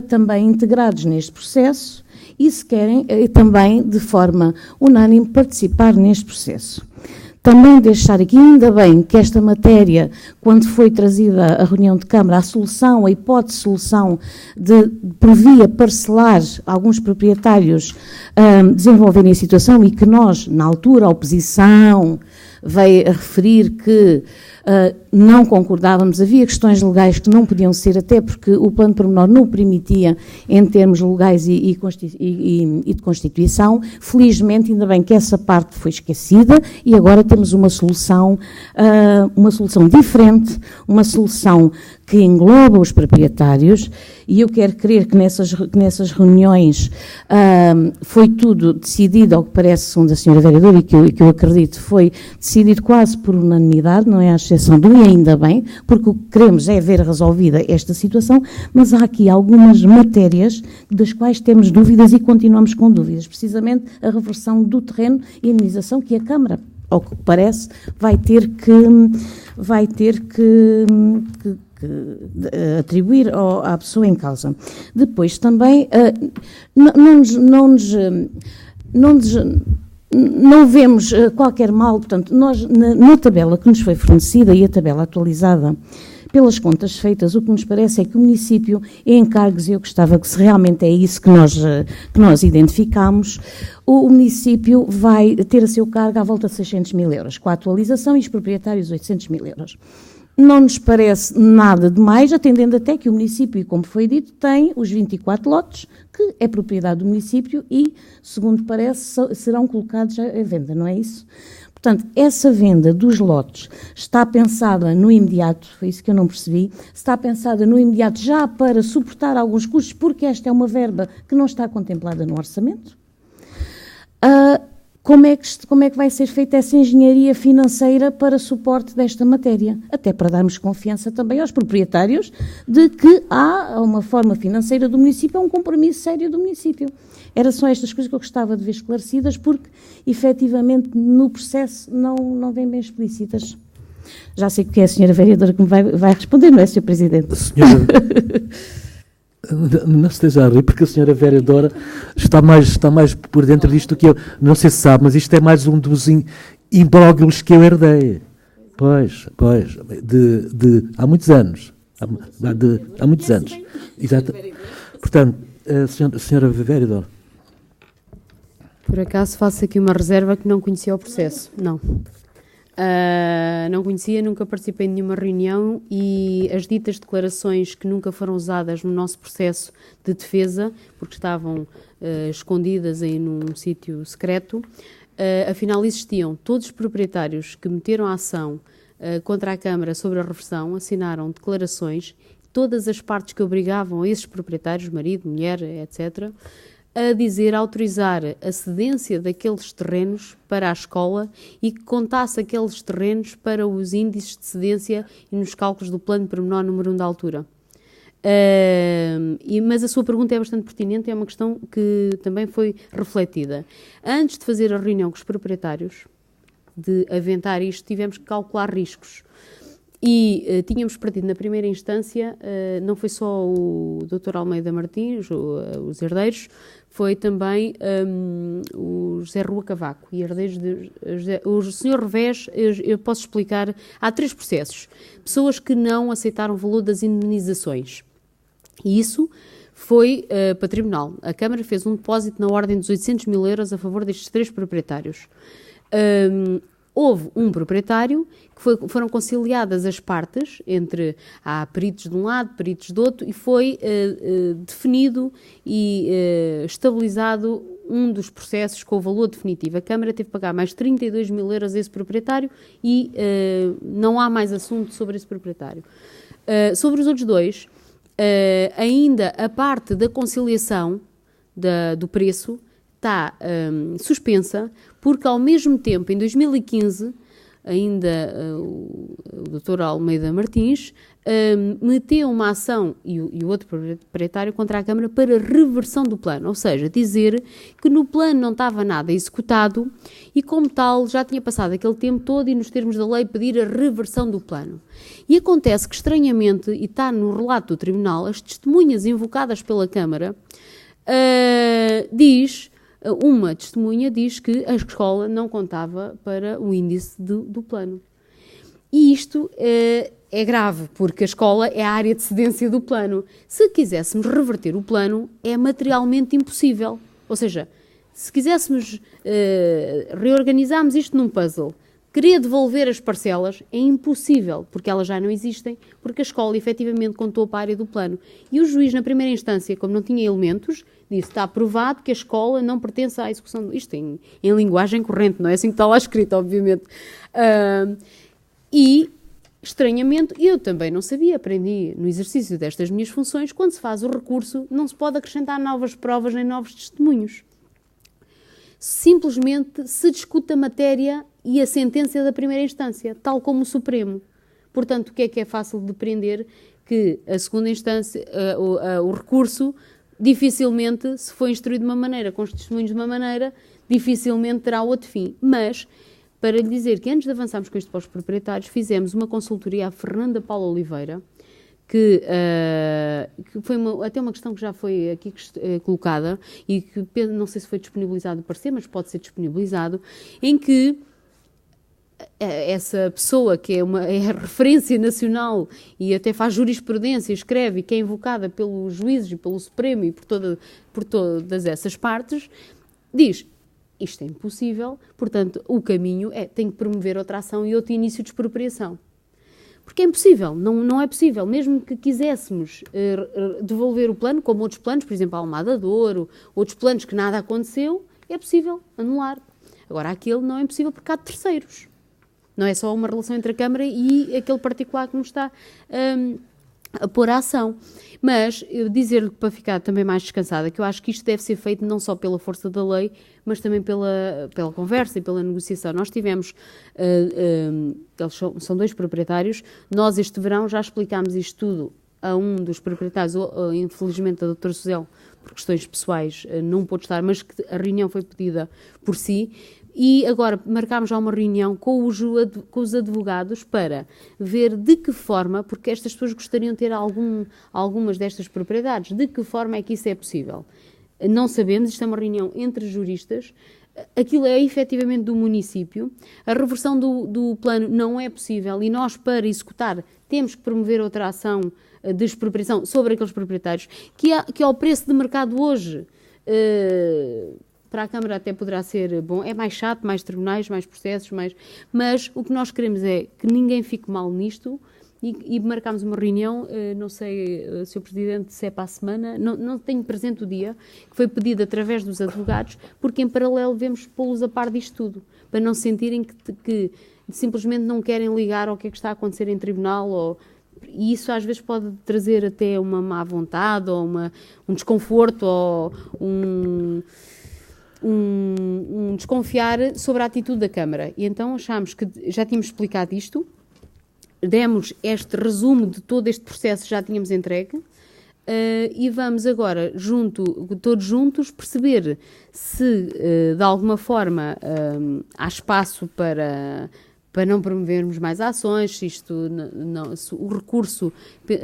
também integrados neste processo e se querem também de forma unânime participar neste processo. Também deixar aqui, ainda bem que esta matéria, quando foi trazida à reunião de Câmara, a hipótese de solução por via parcelar alguns proprietários desenvolverem a situação e que nós, na altura, a oposição, veio a referir que não concordávamos, havia questões legais que não podiam ser, até porque o plano pormenor não o permitia em termos legais e de Constituição. Felizmente, ainda bem que essa parte foi esquecida e agora temos uma solução diferente, uma solução que engloba os proprietários, e eu quero crer que nessas reuniões foi tudo decidido, ao que parece, segundo a senhora vereadora, e que eu acredito, foi decidido quase por unanimidade, não é à exceção do e ainda bem, porque o que queremos é ver resolvida esta situação, mas há aqui algumas matérias das quais temos dúvidas e continuamos com dúvidas, precisamente a reversão do terreno e a indenização que a Câmara, ao que parece, vai ter que atribuir à pessoa em causa. Depois também não vemos qualquer mal, portanto, nós na tabela que nos foi fornecida e a tabela atualizada pelas contas feitas, o que nos parece é que o município, em encargos, e eu gostava que se realmente é isso que nós identificamos, o município vai ter a seu cargo à volta de 600 mil euros, com a atualização, e os proprietários 800 mil euros. Não nos parece nada de mais, atendendo até que o município, como foi dito, tem os 24 lotes, que é propriedade do município e, segundo parece, serão colocados à venda, não é isso? Portanto, essa venda dos lotes está pensada no imediato, foi isso que eu não percebi, está pensada no imediato já para suportar alguns custos, porque esta é uma verba que não está contemplada no orçamento. Como é que vai ser feita essa engenharia financeira para suporte desta matéria? Até para darmos confiança também aos proprietários de que há uma forma financeira do município, é um compromisso sério do município. Eram só estas coisas que eu gostava de ver esclarecidas, porque, efetivamente, no processo não vêm bem explícitas. Já sei que é a senhora vereadora que me vai responder, não é, Sr. Presidente? Senhora... Não se esteja a rir, porque a senhora vereadora está mais por dentro disto do que eu. Não sei se sabe, mas isto é mais um dos imbróglios que eu herdei. Pois, há muitos anos. Há muitos anos. Exato. Portanto, senhora vereadora. Por acaso faço aqui uma reserva que não conhecia o processo. Não. Não conhecia, nunca participei de nenhuma reunião e as ditas declarações que nunca foram usadas no nosso processo de defesa, porque estavam escondidas aí num sítio secreto, afinal existiam. Todos os proprietários que meteram a ação contra a Câmara sobre a reversão assinaram declarações, todas as partes que obrigavam a esses proprietários, marido, mulher, etc., a autorizar a cedência daqueles terrenos para a escola e que contasse aqueles terrenos para os índices de cedência e nos cálculos do plano pormenor número 1 da altura. Mas a sua pergunta é bastante pertinente, é uma questão que também foi refletida. Antes de fazer a reunião com os proprietários, de aventar isto, tivemos que calcular riscos. E tínhamos partido na primeira instância, não foi só o Dr. Almeida Martins, os herdeiros, foi também o José Rua Cavaco e herdeiros o Sr. Revés. Eu posso explicar, há 3 processos. Pessoas que não aceitaram o valor das indenizações. E isso foi para tribunal. A Câmara fez um depósito na ordem dos 800 mil euros a favor destes 3 proprietários. Houve um proprietário que foram conciliadas as partes, entre há peritos de um lado, peritos do outro, e foi definido e estabilizado um dos processos com o valor definitivo. A Câmara teve que pagar mais 32 mil euros a esse proprietário e não há mais assunto sobre esse proprietário. Sobre os outros 2, ainda a parte da conciliação do preço está suspensa, porque ao mesmo tempo, em 2015, ainda o Dr. Almeida Martins meteu uma ação, e o outro proprietário, contra a Câmara para reversão do plano, ou seja, dizer que no plano não estava nada executado e, como tal, já tinha passado aquele tempo todo e, nos termos da lei, pedir a reversão do plano. E acontece que, estranhamente, e está no relato do Tribunal, as testemunhas invocadas pela Câmara uma testemunha diz que a escola não contava para o índice do plano. E isto é grave, porque a escola é a área de cedência do plano. Se quiséssemos reverter o plano, é materialmente impossível. Ou seja, se quiséssemos reorganizarmos isto num puzzle, Querer devolver as parcelas é impossível, porque elas já não existem, porque a escola efetivamente contou para a área do plano. E o juiz, na primeira instância, como não tinha elementos, disse, está provado que a escola não pertence à execução. Isto em linguagem corrente, não é assim que está lá escrito, obviamente. E, estranhamente, eu também não sabia, aprendi no exercício destas minhas funções, quando se faz o recurso, não se pode acrescentar novas provas nem novos testemunhos. Simplesmente se discute a matéria e a sentença da primeira instância, tal como o Supremo. Portanto, o que é fácil de depreender? Que a segunda instância, o recurso, dificilmente, se foi instruído de uma maneira, com os testemunhos de uma maneira, dificilmente terá outro fim. Mas, para lhe dizer que antes de avançarmos com isto para os proprietários, fizemos uma consultoria à Fernanda Paula Oliveira, que foi até uma questão que já foi aqui colocada e que não sei se foi disponibilizado o parecer, mas pode ser disponibilizado, em que essa pessoa que é a referência nacional e até faz jurisprudência, escreve e que é invocada pelos juízes e pelo Supremo e por todas essas partes, diz, isto é impossível, portanto o caminho tem que promover outra ação e outro início de expropriação. Porque é impossível, não é possível, mesmo que quiséssemos devolver o plano, como outros planos, por exemplo, a Almada de Ouro, outros planos que nada aconteceu, é possível anular. Agora, aquele não é possível porque há terceiros. Não é só uma relação entre a Câmara e aquele particular que nos está a pôr a ação. Mas, eu dizer-lhe para ficar também mais descansada, que eu acho que isto deve ser feito não só pela força da lei, mas também pela conversa e pela negociação. Nós tivemos, eles são 2 proprietários, nós este verão já explicámos isto tudo a um dos proprietários, infelizmente a doutora Suzelle, por questões pessoais, não pôde estar, mas que a reunião foi pedida por si. E agora marcámos já uma reunião com os advogados para ver de que forma, porque estas pessoas gostariam de ter algumas destas propriedades, de que forma é que isso é possível. Não sabemos, isto é uma reunião entre juristas, aquilo é efetivamente do município, a reversão do plano não é possível e nós, para executar, temos que promover outra ação de expropriação sobre aqueles proprietários, que ao preço de mercado hoje... para a Câmara até poderá ser bom, é mais chato, mais tribunais, mais processos, mas o que nós queremos é que ninguém fique mal nisto e marcámos uma reunião, não sei, Sr. Presidente, se é para a semana, não tenho presente o dia, que foi pedido através dos advogados, porque em paralelo devemos pô-los a par disto tudo, para não sentirem que simplesmente não querem ligar ao que é que está a acontecer em tribunal, e isso às vezes pode trazer até uma má vontade, ou um desconforto, ou um desconfiar sobre a atitude da Câmara. E então achámos que já tínhamos explicado isto, demos este resumo de todo este processo, já tínhamos entregue, e vamos agora, todos juntos, perceber se, de alguma forma, há espaço para não promovermos mais ações, se o recurso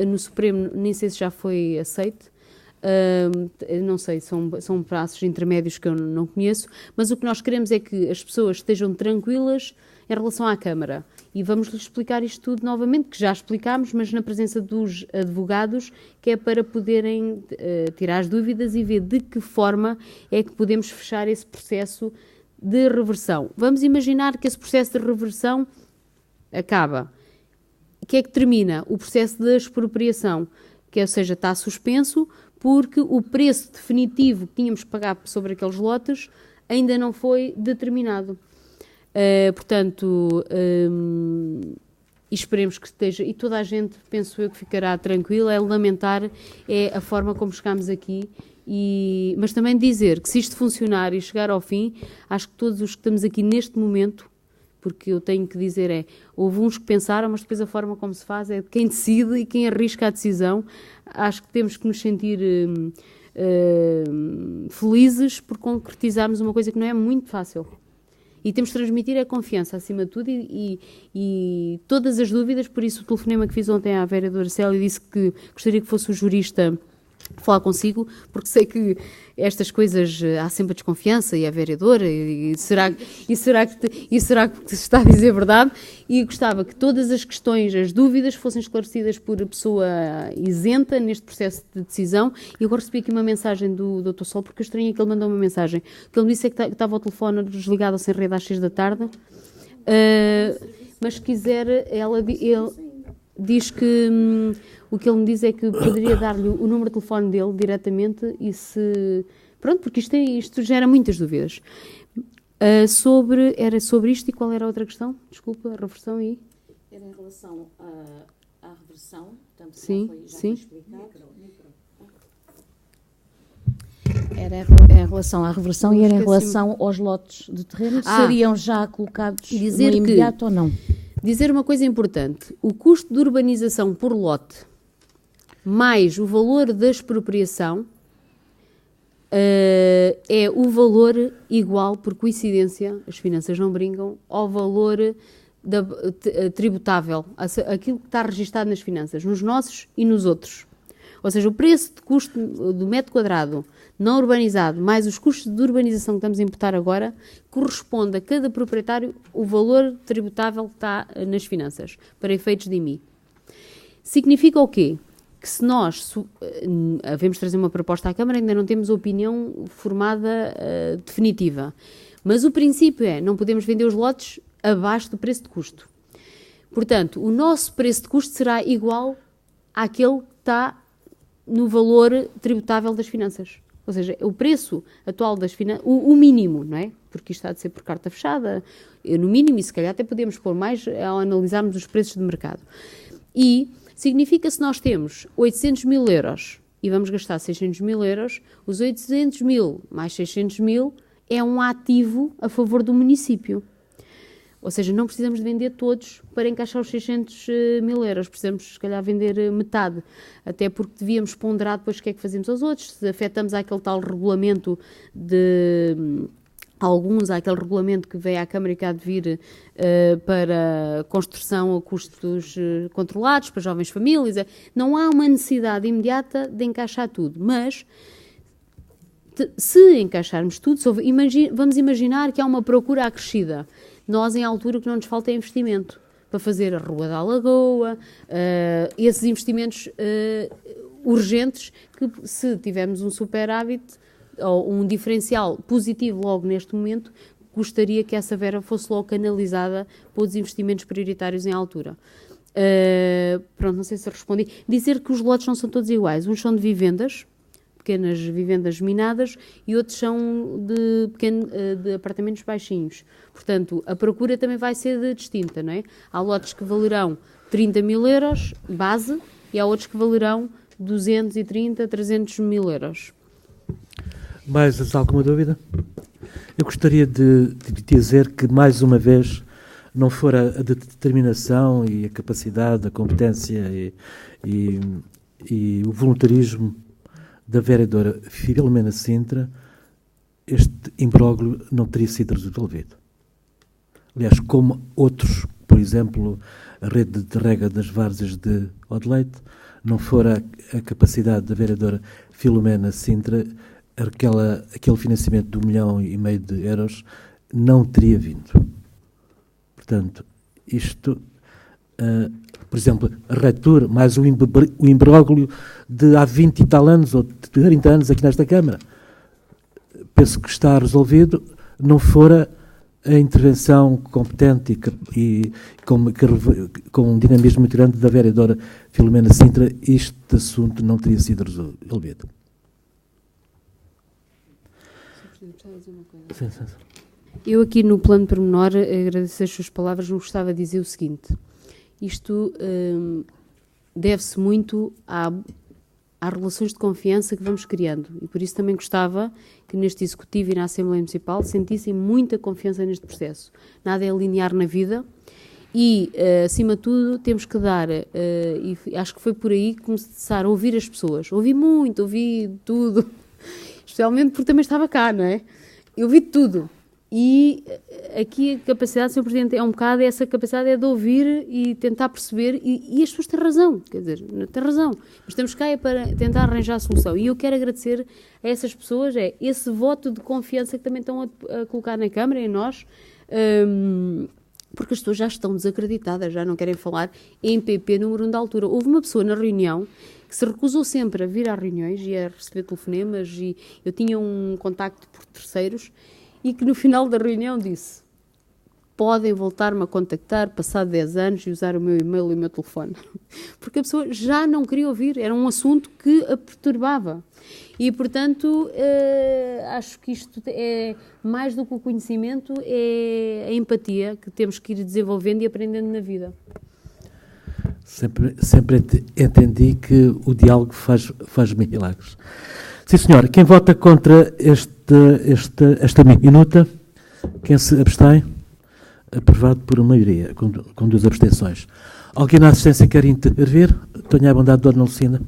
no Supremo, nem sei se já foi aceito, não sei, são prazos intermédios que eu não conheço, mas o que nós queremos é que as pessoas estejam tranquilas em relação à Câmara. E vamos-lhe explicar isto tudo novamente, que já explicámos, mas na presença dos advogados, que é para poderem tirar as dúvidas e ver de que forma é que podemos fechar esse processo de reversão. Vamos imaginar que esse processo de reversão acaba. O que é que termina? O processo de expropriação, ou seja, está suspenso, porque o preço definitivo que tínhamos que pagar sobre aqueles lotes ainda não foi determinado. Portanto, esperemos que esteja, e toda a gente, penso eu, que ficará tranquila, é lamentar a forma como chegámos aqui, mas também dizer que se isto funcionar e chegar ao fim, acho que todos os que estamos aqui neste momento, porque eu tenho que dizer houve uns que pensaram, mas depois a forma como se faz é de quem decide e quem arrisca a decisão. Acho que temos que nos sentir felizes por concretizarmos uma coisa que não é muito fácil. E temos de transmitir a confiança, acima de tudo, e todas as dúvidas. Por isso o telefonema que fiz ontem à vereadora Célia disse que gostaria que fosse o jurista falar consigo, porque sei que estas coisas há sempre a desconfiança e a vereadora, e será que se está a dizer verdade? E gostava que todas as questões, as dúvidas, fossem esclarecidas por pessoa isenta neste processo de decisão. E agora recebi aqui uma mensagem do Dr. Sol, porque eu estranhei que ele mandou uma mensagem. O que ele me disse é que estava o telefone desligado ou sem rede às 6 da tarde. Mas se quiser, ele diz que o que ele me diz é que poderia dar-lhe o número de telefone dele diretamente e se... Pronto, porque isto gera muitas dúvidas. Era sobre isto e qual era a outra questão? Desculpa, a reversão e... Era em relação à reversão, portanto, sim, já sim. foi explicado. Era em relação à reversão e era em relação aos lotes de terreno, seriam já colocados no imediato ou não? Dizer uma coisa importante, o custo de urbanização por lote mais o valor da expropriação é o valor igual, por coincidência, as finanças não brincam, ao valor tributável, aquilo que está registado nas finanças, nos nossos e nos outros. Ou seja, o preço de custo do metro quadrado não urbanizado, mais os custos de urbanização que estamos a imputar agora, corresponde a cada proprietário o valor tributável que está nas finanças, para efeitos de IMI. Significa o quê? Que se nós devemos trazer uma proposta à Câmara, ainda não temos opinião formada definitiva. Mas o princípio é, não podemos vender os lotes abaixo do preço de custo. Portanto, o nosso preço de custo será igual àquele que está no valor tributável das finanças. Ou seja, o preço atual das finanças, o mínimo, não é? Porque isto está de ser por carta fechada, no mínimo, e se calhar até podemos pôr mais ao analisarmos os preços de mercado. E significa, se nós temos 800 mil euros e vamos gastar 600 mil euros, os 800 mil mais 600 mil é um ativo a favor do município. Ou seja, não precisamos de vender todos para encaixar os 600 mil euros. Precisamos, se calhar, vender metade. Até porque devíamos ponderar depois o que é que fazemos aos outros. Se afetamos àquele tal regulamento àquele regulamento que veio à Câmara e que há de vir para construção a custos controlados, para jovens famílias. Não há uma necessidade imediata de encaixar tudo. Mas, se encaixarmos tudo, vamos imaginar que há uma procura acrescida. Nós, em altura, o que não nos falta é investimento para fazer a Rua da Lagoa, esses investimentos urgentes que, se tivermos um superávit ou um diferencial positivo logo neste momento, gostaria que essa verba fosse logo canalizada para os investimentos prioritários em altura. Pronto, não sei se respondi. Dizer que os lotes não são todos iguais. Uns são de vivendas, pequenas vivendas minadas, e outros são de apartamentos baixinhos. Portanto, a procura também vai ser distinta, não é? Há lotes que valerão 30 mil euros, base, e há outros que valerão 230, 300 mil euros. Mais alguma dúvida? Eu gostaria de dizer que, mais uma vez, não for a determinação e a capacidade, a competência e o voluntarismo da vereadora Filomena Sintra, este imbróglio não teria sido resolvido. Aliás, como outros, por exemplo, a rede de rega das várzeas de Odeleite, não fora a capacidade da vereadora Filomena Sintra, aquele financiamento de 1,5 milhão de euros não teria vindo. Portanto, isto... por exemplo, a reitura, mais o imbróglio de há 20 e tal anos, ou 30 anos aqui nesta Câmara. Penso que está resolvido, não fora a intervenção competente e com um dinamismo muito grande da vereadora Filomena Sintra, este assunto não teria sido resolvido. Eu aqui no plano pormenor, agradeço as suas palavras, não gostava de dizer o seguinte. Isto deve-se muito às relações de confiança que vamos criando, e por isso também gostava que neste Executivo e na Assembleia Municipal sentissem muita confiança neste processo. Nada é linear na vida e, acima de tudo, temos que dar, e acho que foi por aí que começar a ouvir as pessoas. Ouvi muito, ouvi tudo, especialmente porque também estava cá, não é? Eu ouvi tudo. E aqui a capacidade, Sr. Presidente, é um bocado, essa capacidade é de ouvir e tentar perceber, e as pessoas têm razão, quer dizer, têm razão, mas estamos cá é para tentar arranjar a solução, e eu quero agradecer a essas pessoas, esse voto de confiança que também estão a colocar na Câmara, em nós, porque as pessoas já estão desacreditadas, já não querem falar em PP número 1 da altura. Houve uma pessoa na reunião que se recusou sempre a vir às reuniões e a receber telefonemas, e eu tinha um contacto por terceiros, e que no final da reunião disse: podem voltar-me a contactar passado 10 anos e usar o meu e-mail e o meu telefone. Porque a pessoa já não queria ouvir, era um assunto que a perturbava. E, portanto, acho que isto é mais do que o conhecimento, é a empatia que temos que ir desenvolvendo e aprendendo na vida. Sempre entendi que o diálogo faz milagres. Sim, senhora. Quem vota contra esta minuta? Quem se abstém? Aprovado por maioria, com 2 abstenções. Alguém na assistência quer intervir? Tenha a bondade, Dona Lucinda.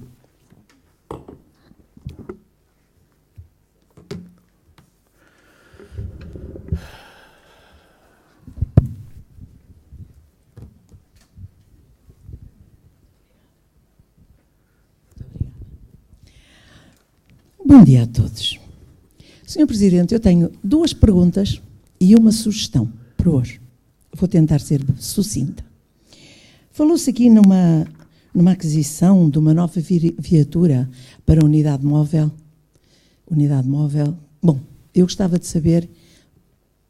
Bom dia a todos. Senhor Presidente, eu tenho 2 perguntas e uma sugestão para hoje. Vou tentar ser sucinta. Falou-se aqui numa aquisição de uma nova viatura para a unidade móvel. Unidade móvel. Bom, eu gostava de saber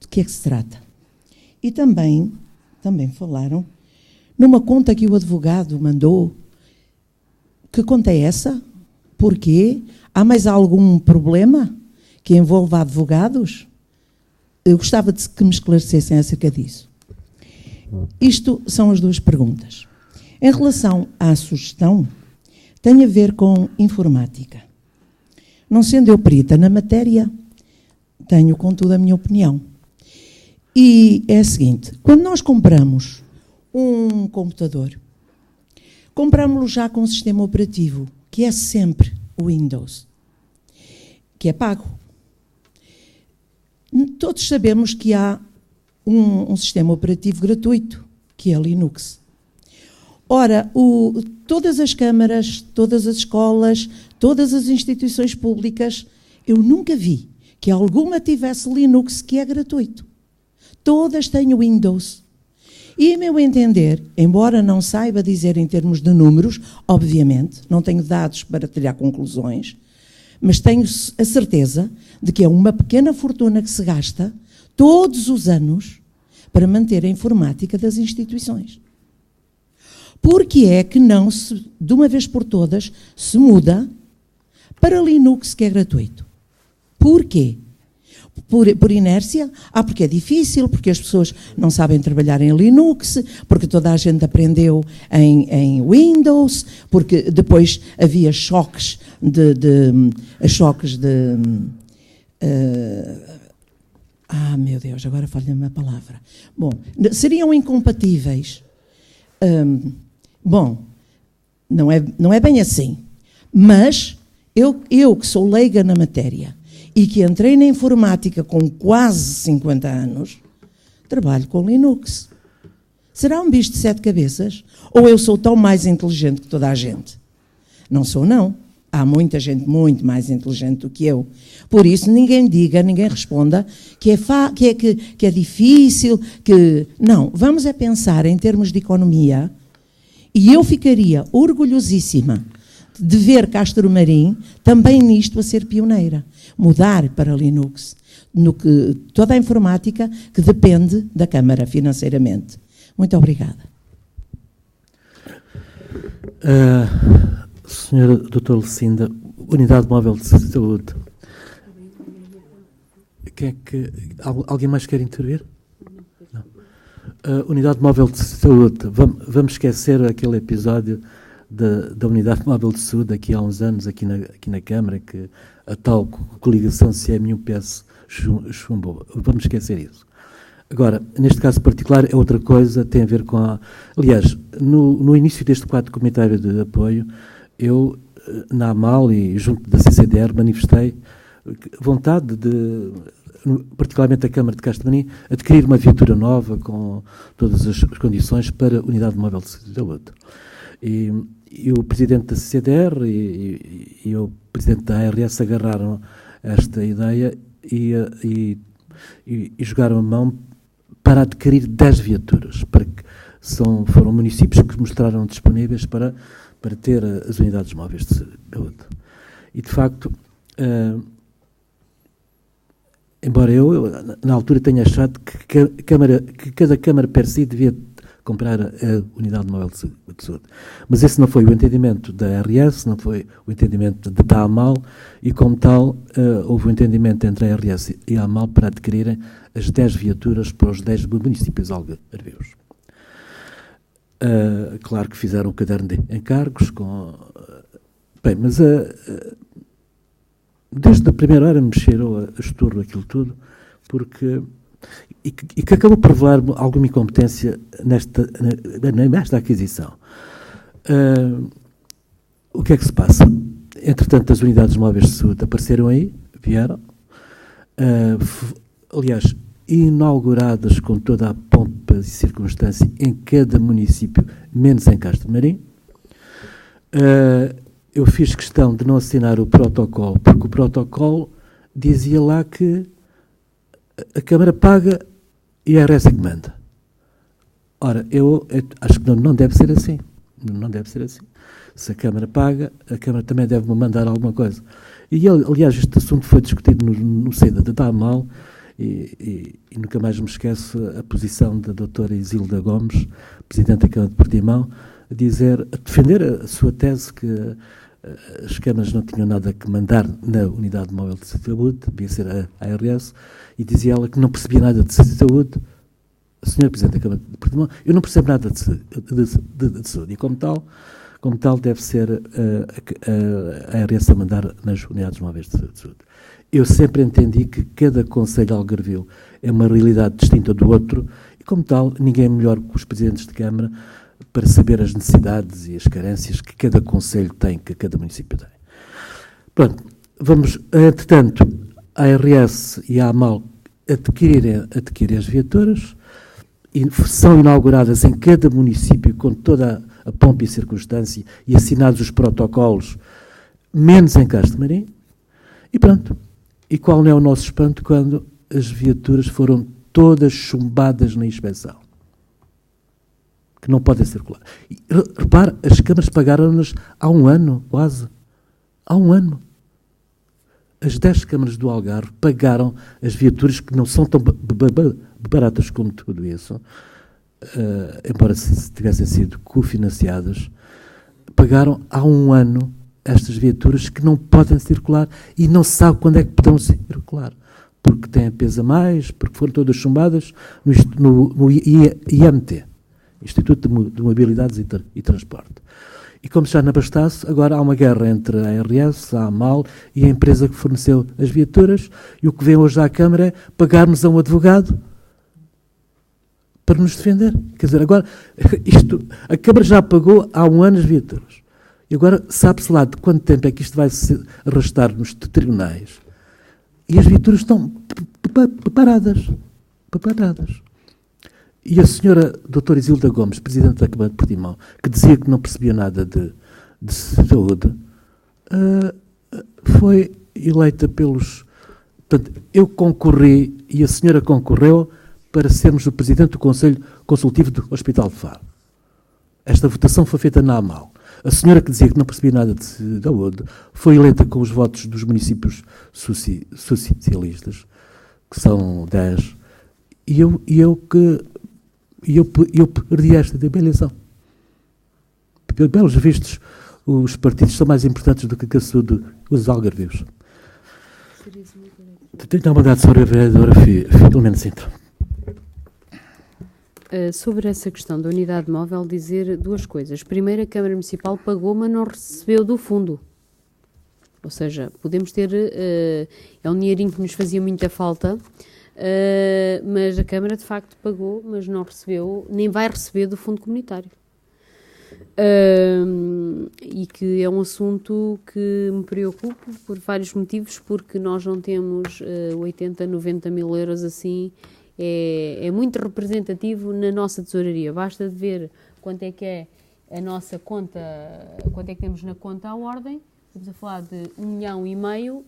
de que é que se trata. E também falaram numa conta que o advogado mandou. Que conta é essa? Porquê? Há mais algum problema que envolva advogados? Eu gostava de que me esclarecessem acerca disso. Isto são as 2 perguntas. Em relação à sugestão, tem a ver com informática. Não sendo eu perita na matéria, tenho, contudo, a minha opinião. E é a seguinte, quando nós compramos um computador, compramos-lo já com um sistema operativo, que é sempre o Windows, que é pago. Todos sabemos que há um sistema operativo gratuito, que é Linux. Ora, todas as câmaras, todas as escolas, todas as instituições públicas, eu nunca vi que alguma tivesse Linux, que é gratuito. Todas têm Windows. E, a meu entender, embora não saiba dizer em termos de números, obviamente, não tenho dados para tirar conclusões, mas tenho a certeza de que é uma pequena fortuna que se gasta todos os anos para manter a informática das instituições. Porque é que não se, de uma vez por todas, se muda para Linux, que é gratuito? Porquê? Por inércia? Porque é difícil, porque as pessoas não sabem trabalhar em Linux, porque toda a gente aprendeu em Windows, porque depois havia choques meu Deus, agora falha-me a palavra. Bom, seriam incompatíveis. Bom, não é bem assim, mas eu que sou leiga na matéria, e que entrei na informática com quase 50 anos, trabalho com Linux. Será um bicho de 7 cabeças? Ou eu sou tão mais inteligente que toda a gente? Não sou, não. Há muita gente muito mais inteligente do que eu. Por isso, ninguém responda que é difícil, que... Não, vamos é pensar em termos de economia, e eu ficaria orgulhosíssima de ver Castro Marim também nisto a ser pioneira. Mudar para Linux, no que toda a informática que depende da Câmara financeiramente. Muito obrigada. Senhora doutora Lucinda, Unidade Móvel de Saúde. Alguém mais quer intervir? Não. Unidade Móvel de Saúde. Vamos esquecer aquele episódio da Unidade Móvel de Saúde aqui há uns anos, aqui na Câmara, que a tal coligação CMU-PS chumbou. Vamos esquecer isso. Agora, neste caso particular, é outra coisa, tem a ver com a... Aliás, no início deste quadro comunitário de apoio, eu, na AMAL e junto da CCDR, manifestei vontade de, particularmente a Câmara de Castro Marim, adquirir uma viatura nova com todas as condições para a Unidade Móvel de Saúde. E o Presidente da CCDR e o Presidente da ARS agarraram esta ideia e jogaram a mão para adquirir 10 viaturas, foram municípios que mostraram disponíveis para ter as unidades móveis de saúde. E, de facto, embora eu, na altura, tenha achado que cada Câmara per si devia comprar a unidade móvel de saúde. Mas esse não foi o entendimento da RS, não foi o entendimento da AMAL, e como tal, houve um entendimento entre a RS e a AMAL para adquirirem as 10 viaturas para os 10 municípios algarvios. Claro que fizeram um caderno de encargos bem, mas desde a primeira hora me cheirou a esturro aquilo tudo, porque... E que acabou por revelar alguma incompetência nesta aquisição. O que é que se passa? Entretanto, as unidades móveis de saúde apareceram aí, vieram, aliás, inauguradas com toda a pompa e circunstância em cada município, menos em Castro Marim. Eu fiz questão de não assinar o protocolo, porque o protocolo dizia lá que a Câmara paga e a RS é que manda. Ora, eu acho que não deve ser assim. Não deve ser assim. Se a Câmara paga, a Câmara também deve-me mandar alguma coisa. E, aliás, este assunto foi discutido no seio da AMAL e nunca mais me esqueço a posição da doutora Isilda Gomes, Presidente da Câmara de Portimão, a defender a sua tese que as câmaras não tinham nada que mandar na unidade móvel de saúde, devia ser a ARS, e dizia ela que não percebia nada de saúde. A senhora Presidente da Câmara de Portimão, eu não percebo nada de saúde, e como tal deve ser a ARS a mandar nas unidades móveis de saúde. Eu sempre entendi que cada concelho algarvio é uma realidade distinta do outro, e como tal, ninguém é melhor que os presidentes de Câmara para saber as necessidades e as carências que cada concelho tem, que cada município tem. Pronto, entretanto, a ARS e a AMAL adquirem as viaturas e são inauguradas em cada município com toda a pompa e circunstância e assinados os protocolos, menos em Castro Marim, e pronto. E qual não é o nosso espanto quando as viaturas foram todas chumbadas na inspeção? Que não podem circular. E, repare, as câmaras pagaram-nas há um ano, quase. Há um ano. As 10 câmaras do Algarve pagaram as viaturas que não são tão baratas como tudo isso, embora tivessem sido cofinanciadas, pagaram há um ano estas viaturas que não podem circular e não se sabe quando é que poderão circular. Porque têm peso a mais, porque foram todas chumbadas no IMT. Instituto de Mobilidades e Transporte. E como já não bastasse, agora há uma guerra entre a ARS, a AMAL e a empresa que forneceu as viaturas, e o que vem hoje à Câmara é pagarmos a um advogado para nos defender. Quer dizer, agora, a Câmara já pagou há um ano as viaturas. E agora sabe-se lá de quanto tempo é que isto vai se arrastar nos tribunais. E as viaturas estão preparadas. E a senhora doutora Isilda Gomes, Presidente da Câmara de Portimão, que dizia que não percebia nada de saúde, foi eleita pelos... Portanto, eu concorri e a senhora concorreu para sermos o Presidente do Conselho Consultivo do Hospital de Faro. Esta votação foi feita na AMAL. A senhora que dizia que não percebia nada de saúde foi eleita com os votos dos municípios socialistas, que são 10, e eu perdi esta eleição. Pelos vistos, os partidos são mais importantes do que a saúde dos algarvios. Tenho uma mandado sobre a vereadora Filomena Sintra. Sobre essa questão da unidade móvel, dizer duas coisas. Primeiro, a Câmara Municipal pagou, mas não recebeu do fundo. Ou seja, podemos ter... é um dinheirinho que nos fazia muita falta, mas a Câmara, de facto, pagou, mas não recebeu, nem vai receber do fundo comunitário. E que é um assunto que me preocupa por vários motivos, porque nós não temos 80, 90 mil euros assim... É muito representativo na nossa tesouraria. Basta de ver quanto é que é a nossa conta, quanto é que temos na conta à ordem. Estamos a falar de 1,5 milhão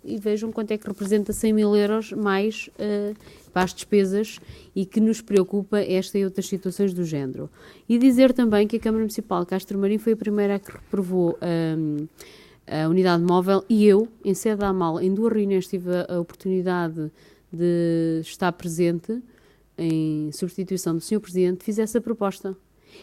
e vejam quanto é que representa 100 mil euros mais para as despesas e que nos preocupa esta e outras situações do género. E dizer também que a Câmara Municipal de Castro Marim foi a primeira que reprovou a unidade móvel e eu, em sede da AMAL, em 2 reuniões tive a oportunidade de estar presente, em substituição do Sr. Presidente, fizesse a proposta.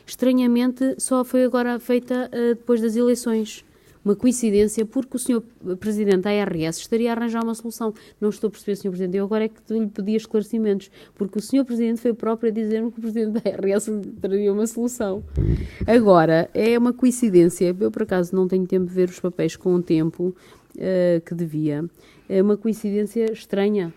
Estranhamente, só foi agora feita depois das eleições. Uma coincidência, porque o Sr. Presidente da ARS estaria a arranjar uma solução. Não estou a perceber, Sr. Presidente, eu agora é que lhe pedi esclarecimentos, porque o Sr. Presidente foi próprio a dizer-me que o Presidente da ARS traria uma solução. Agora, é uma coincidência, eu por acaso não tenho tempo de ver os papéis com o tempo que devia, é uma coincidência estranha.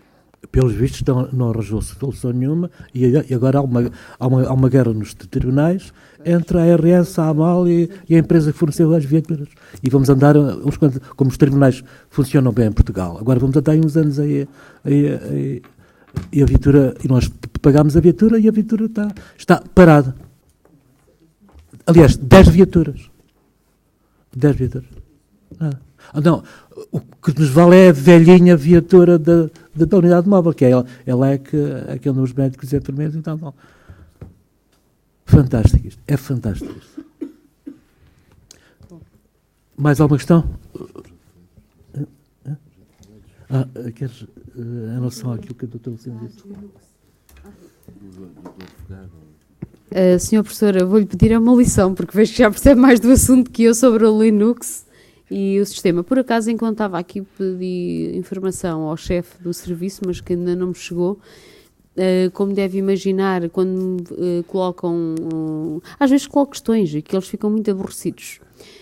Pelos vistos, não arranjou solução nenhuma e agora há uma guerra nos tribunais entre a ARS, a AMAL e a empresa que forneceu as viaturas. E vamos andar, como os tribunais funcionam bem em Portugal, agora vamos andar uns anos aí e a viatura, e nós pagámos a viatura e a viatura está parada. Aliás, 10 viaturas. 10 viaturas. Não, o que nos vale é a velhinha viatura da unidade móvel, que ela é que anda os médicos e enfermeiros e tal. Não. Fantástico isto. É fantástico isto. Mais alguma questão? Queres, em relação àquilo que a doutora Luciana disse? Senhor Professor, eu vou-lhe pedir uma lição, porque vejo que já percebe mais do assunto que eu sobre o Linux e o sistema. Por acaso, enquanto estava aqui, pedi informação ao chefe do serviço, mas que ainda não me chegou. Como deve imaginar, quando colocam... às vezes colocam questões e que eles ficam muito aborrecidos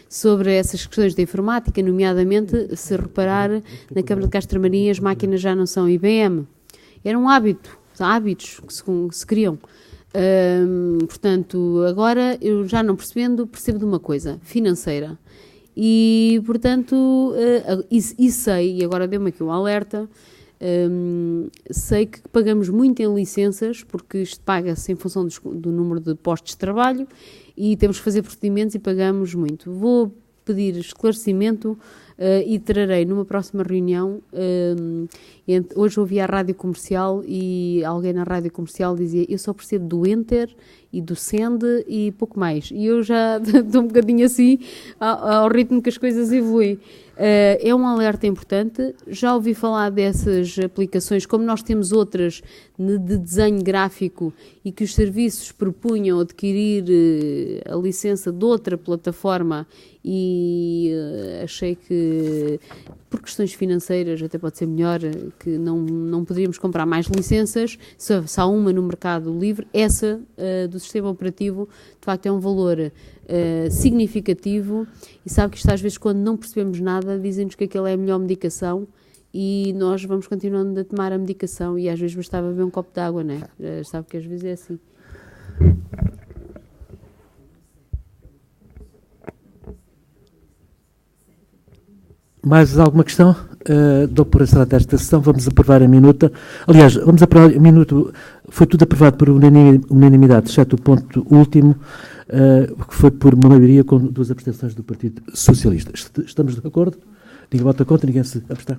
sobre essas questões da informática, nomeadamente, se reparar, na Câmara de Castro-Maria as máquinas já não são IBM. Era um hábitos que se criam. Portanto, agora, eu já não percebo de uma coisa, financeira. E, portanto, sei, e agora deu-me aqui um alerta, sei que pagamos muito em licenças, porque isto paga-se em função do número de postos de trabalho e temos que fazer procedimentos e pagamos muito. Vou pedir esclarecimento e trarei numa próxima reunião. Hoje ouvi a rádio comercial e alguém na rádio comercial dizia: eu só percebo do Enter e do Send e pouco mais. E eu já estou um bocadinho assim ao ritmo que as coisas evoluem. É um alerta importante. Já ouvi falar dessas aplicações, como nós temos outras de desenho gráfico e que os serviços propunham adquirir a licença de outra plataforma e achei que, por questões financeiras, até pode ser melhor, que não poderíamos comprar mais licenças, se há uma no mercado livre. Essa do sistema operativo, de facto, é um valor significativo, e sabe que isto às vezes, quando não percebemos nada, dizem-nos que aquela é a melhor medicação e nós vamos continuando a tomar a medicação e às vezes bastava beber um copo de água, não é? Sabe que às vezes é assim. Mais alguma questão? Dou por encerrada esta sessão. Vamos aprovar a minuta. Aliás, vamos aprovar a minuta. Foi tudo aprovado por unanimidade, exceto o ponto último, que foi por uma maioria com 2 abstenções do Partido Socialista. Estamos de acordo? Ninguém vota contra, ninguém se abstém.